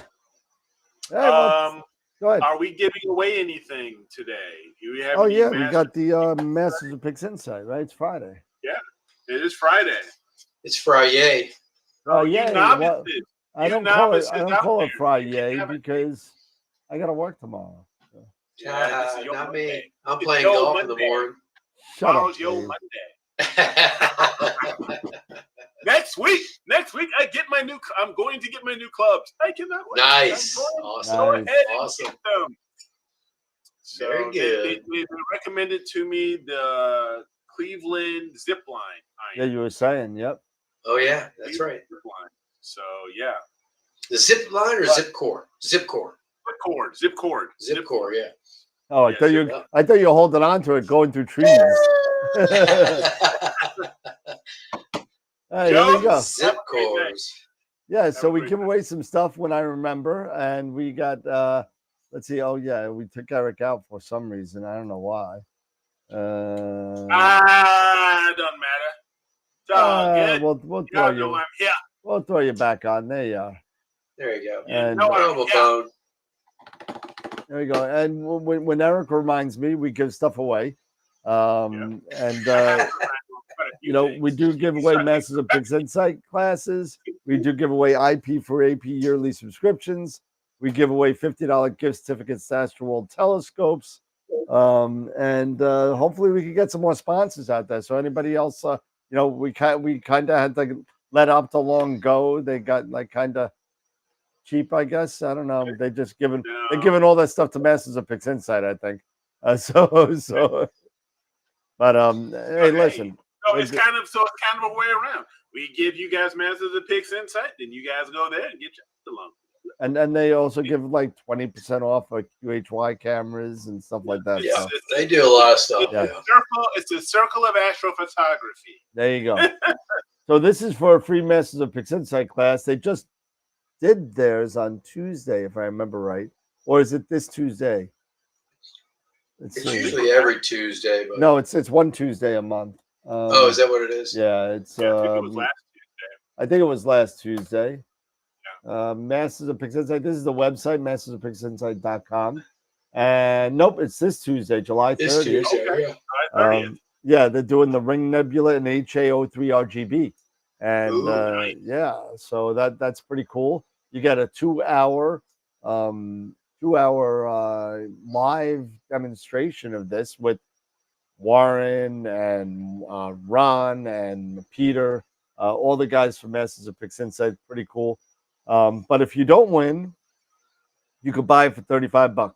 Hey, well, go ahead. Are we giving away anything today? Do we have Oh any yeah, we Masters? got the Masters of Pix Insight, right? It's Friday. Yeah, it is Friday. It's Friday. Oh You yeah. novices. I You don't call it. novices I don't out call it there, Friday you have it. because I got to work tomorrow. So. Yeah, this is your Not Monday. me. I'm It's playing your golf in the Monday. morning. Shut up. Tomorrow's your Dave. Monday. Next week, I get my new. I'm going to get my new clubs. I cannot wait. Nice. I'm going Awesome. to go ahead and Awesome. get them. So Very good. They recommended to me the Cleveland Zipline Yeah, iron. you were saying. Yep. Oh yeah, that's right. Zipline. So yeah, The zip line or zip core? Zip core. zip cord. Zip core, yeah. Oh, I Yes, thought you. yeah. I thought you were holding on to it, going through trees. Hey, there we go. Zip cores. Yeah, so we great give away some stuff when I remember, and we got. Let's see. Oh yeah, we took Eric out for some reason. I don't know why. It doesn't matter. It's all good. We'll throw Y'all know you. I'm here. We'll throw you back on. There you are. There you go. And Mobile phone. there you go. And when Eric reminds me, we give stuff away. And you know, we do give away Masters of Pix Insight classes. We do give away IP4AP yearly subscriptions. We give away $50 gift certificates to AstroWorld telescopes. And hopefully we can get some more sponsors out there. So anybody else, you know, we kind of had to let up to long go. They got like kind of cheap, I guess. I don't know. They're giving all that stuff to Masters of Pix Insight, I think. But hey, listen. So it's kind of a way around. We give you guys Masters of Pix Insight, then you guys go there and get your along. And then they also give like 20% off for QHY cameras and stuff like that. Yeah, they do a lot of stuff. It's a circle of astrophotography. There you go. So this is for a free Masters of Pix Insight class. They just did theirs on Tuesday, if I remember right. Or is it this Tuesday? It's usually every Tuesday. But... No, it's one Tuesday a month. Is that what it is? Yeah, it's. I think it was last Tuesday. I think it was last Tuesday. Masters of Pix Insight. This is the website, mastersofpixinsight.com. And nope, it's this Tuesday, July 30th. This Tuesday, okay. July 30th. Yeah, they're doing the Ring Nebula and HA03 RGB. And nice. Yeah, so that's pretty cool. You get a 2-hour live demonstration of this with Warren and Ron and Peter, all the guys from Masters of Pix Insight. Pretty cool. But if you don't win, you could buy it for $35.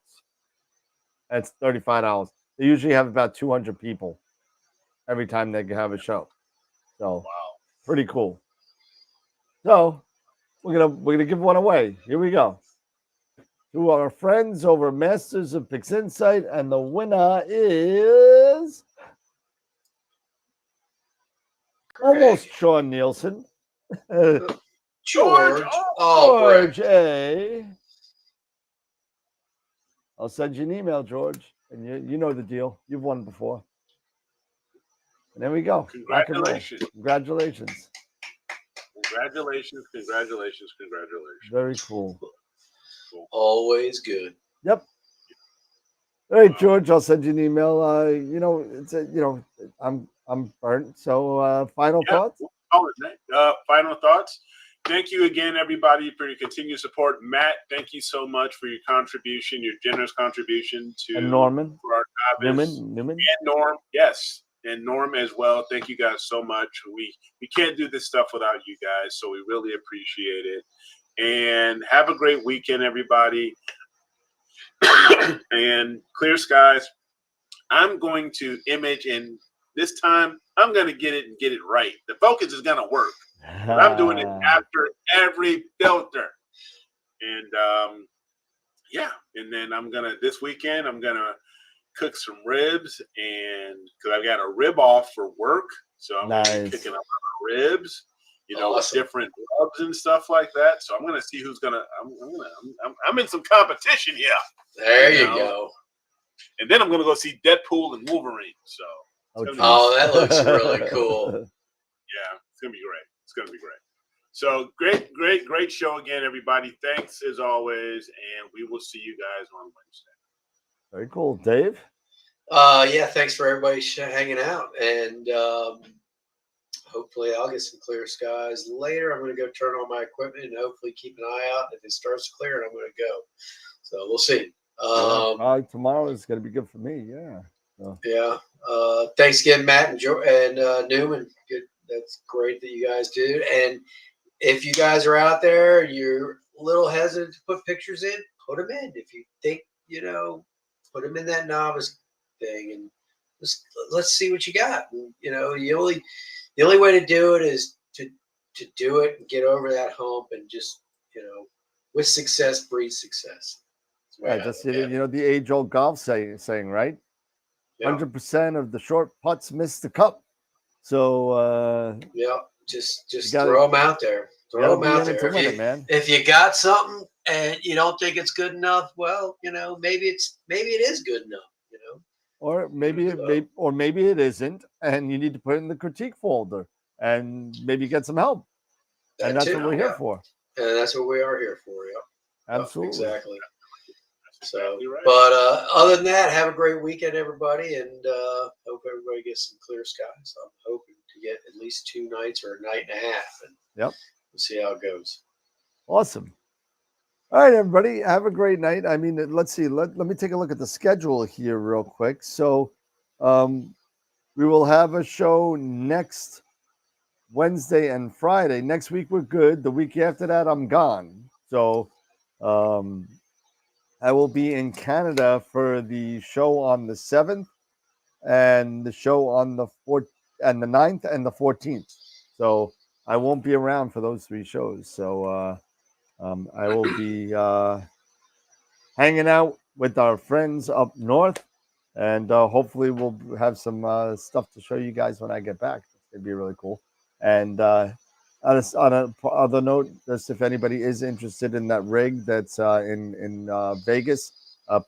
That's $35. They usually have about 200 people every time they have a show. So pretty cool. So we're gonna give one away. Here we go. To our friends over Masters of Pix Insight, and the winner is almost Sean Nielsen. George A. I'll send you an email, George, and you know the deal. You've won before. And there we go. Congratulations. Congratulations. Congratulations. Very cool. Always good. Yep. All right, George, I'll send you an email. I'm burnt. So final thoughts? Final thoughts. Thank you again, everybody, for your continued support. Matt, thank you so much for your contribution, your generous contribution to Norman. For our novice. Newman. And Norm, yes. And Norm as well. Thank you guys so much. We can't do this stuff without you guys, so we really appreciate it. And have a great weekend, everybody. And clear skies. I'm going to image, and this time I'm going to get it right. The focus is going to work. But I'm doing it after every filter. And and then this weekend I'm gonna cook some ribs, and because I've got a rib off for work, so I'm gonna be picking up ribs, with different rubs and stuff like that. So I'm gonna see who's gonna. I'm in some competition here. There you go. And then I'm gonna go see Deadpool and Wolverine. So that looks really cool. Yeah, it's gonna be great. It's going to be great. So great show again, everybody. Thanks as always, and we will see you guys on Wednesday. Very cool. Dave? Thanks for everybody hanging out, and hopefully I'll get some clear skies later. I'm going to go turn on my equipment and hopefully keep an eye out. If it starts clearing, I'm going to go. So we'll see. Tomorrow is going to be good for me. Yeah. So. Thanks again, Matt and Newman. Good. That's great that you guys do. And if you guys are out there, you're a little hesitant to put pictures in, put them in. If you think, put them in that novice thing, and let's see what you got. And, the only way to do it is to do it and get over that hump, and just, with success breeds success. Right. That's the age-old golf saying, right? 100% of the short putts miss the cup. So just throw them out there. Throw them out there. If you got something and you don't think it's good enough, well, maybe it is good enough. Or maybe it isn't, and you need to put it in the critique folder and maybe get some help. And that's what we're here for. And that's what we are here for. Yeah. Absolutely. Exactly. That's So, exactly right. but other than that, have a great weekend, everybody, and hope everybody gets some clear skies. I'm hoping to get at least 2 nights or a night and a half, and Yep. we'll see how it goes. Awesome. All right, everybody. Have a great night. I mean, let's see. Let me take a look at the schedule here real quick. So, we will have a show next Wednesday and Friday. Next week we're good. The week after that I'm gone. So I will be in Canada for the show on the 7th and the show on the 4th and the 9th and the 14th. So I won't be around for those 3 shows. So I will be hanging out with our friends up north, and hopefully we'll have some stuff to show you guys when I get back. It'd be really cool. And on a other note, just if anybody is interested in that rig that's in Vegas,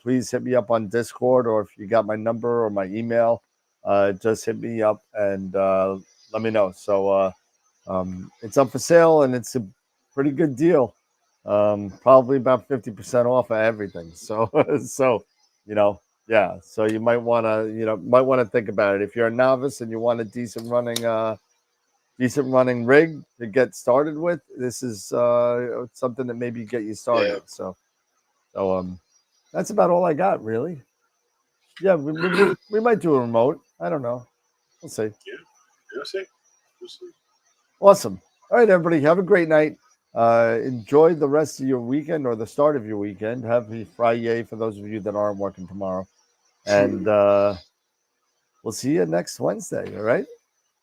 please hit me up on Discord, or if you got my number or my email, just hit me up and let me know. So it's up for sale, and it's a pretty good deal. Probably about 50% off of everything. So, so yeah. So you might want to think about it if you're a novice and you want a decent running rig to get started with. This is something that maybe get you started. Yeah. So that's about all I got, really. Yeah, we might do a remote. I don't know. We'll see. Yeah, we'll see. Awesome. All right, everybody. Have a great night. Enjoy the rest of your weekend or the start of your weekend. Happy Friday for those of you that aren't working tomorrow. And we'll see you next Wednesday. All right.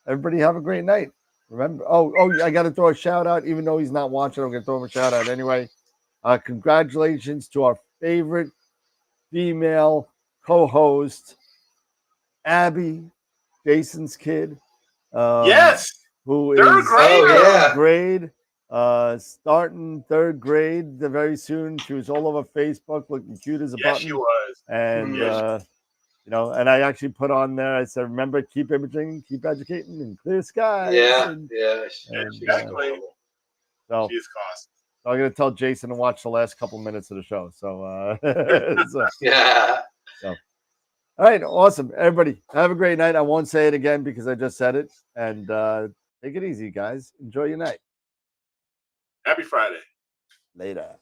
Everybody have a great night. Remember, I got to throw a shout out, even though he's not watching. I'm going to throw him a shout out anyway. Congratulations to our favorite female co-host, Abby, Jason's kid. Yes. Who Third is grader. third grade, starting third grade very soon. She was all over Facebook looking cute as a Yes, button. she was. And Yes. and I actually put on there, I said, remember, keep imaging, keep educating, and clear skies. Yeah. And, She's Exactly. so She's cost. So I'm going to tell Jason to watch the last couple minutes of the show. So, Yeah. so, all right, awesome. Everybody, have a great night. I won't say it again because I just said it. And take it easy, guys. Enjoy your night. Happy Friday. Later.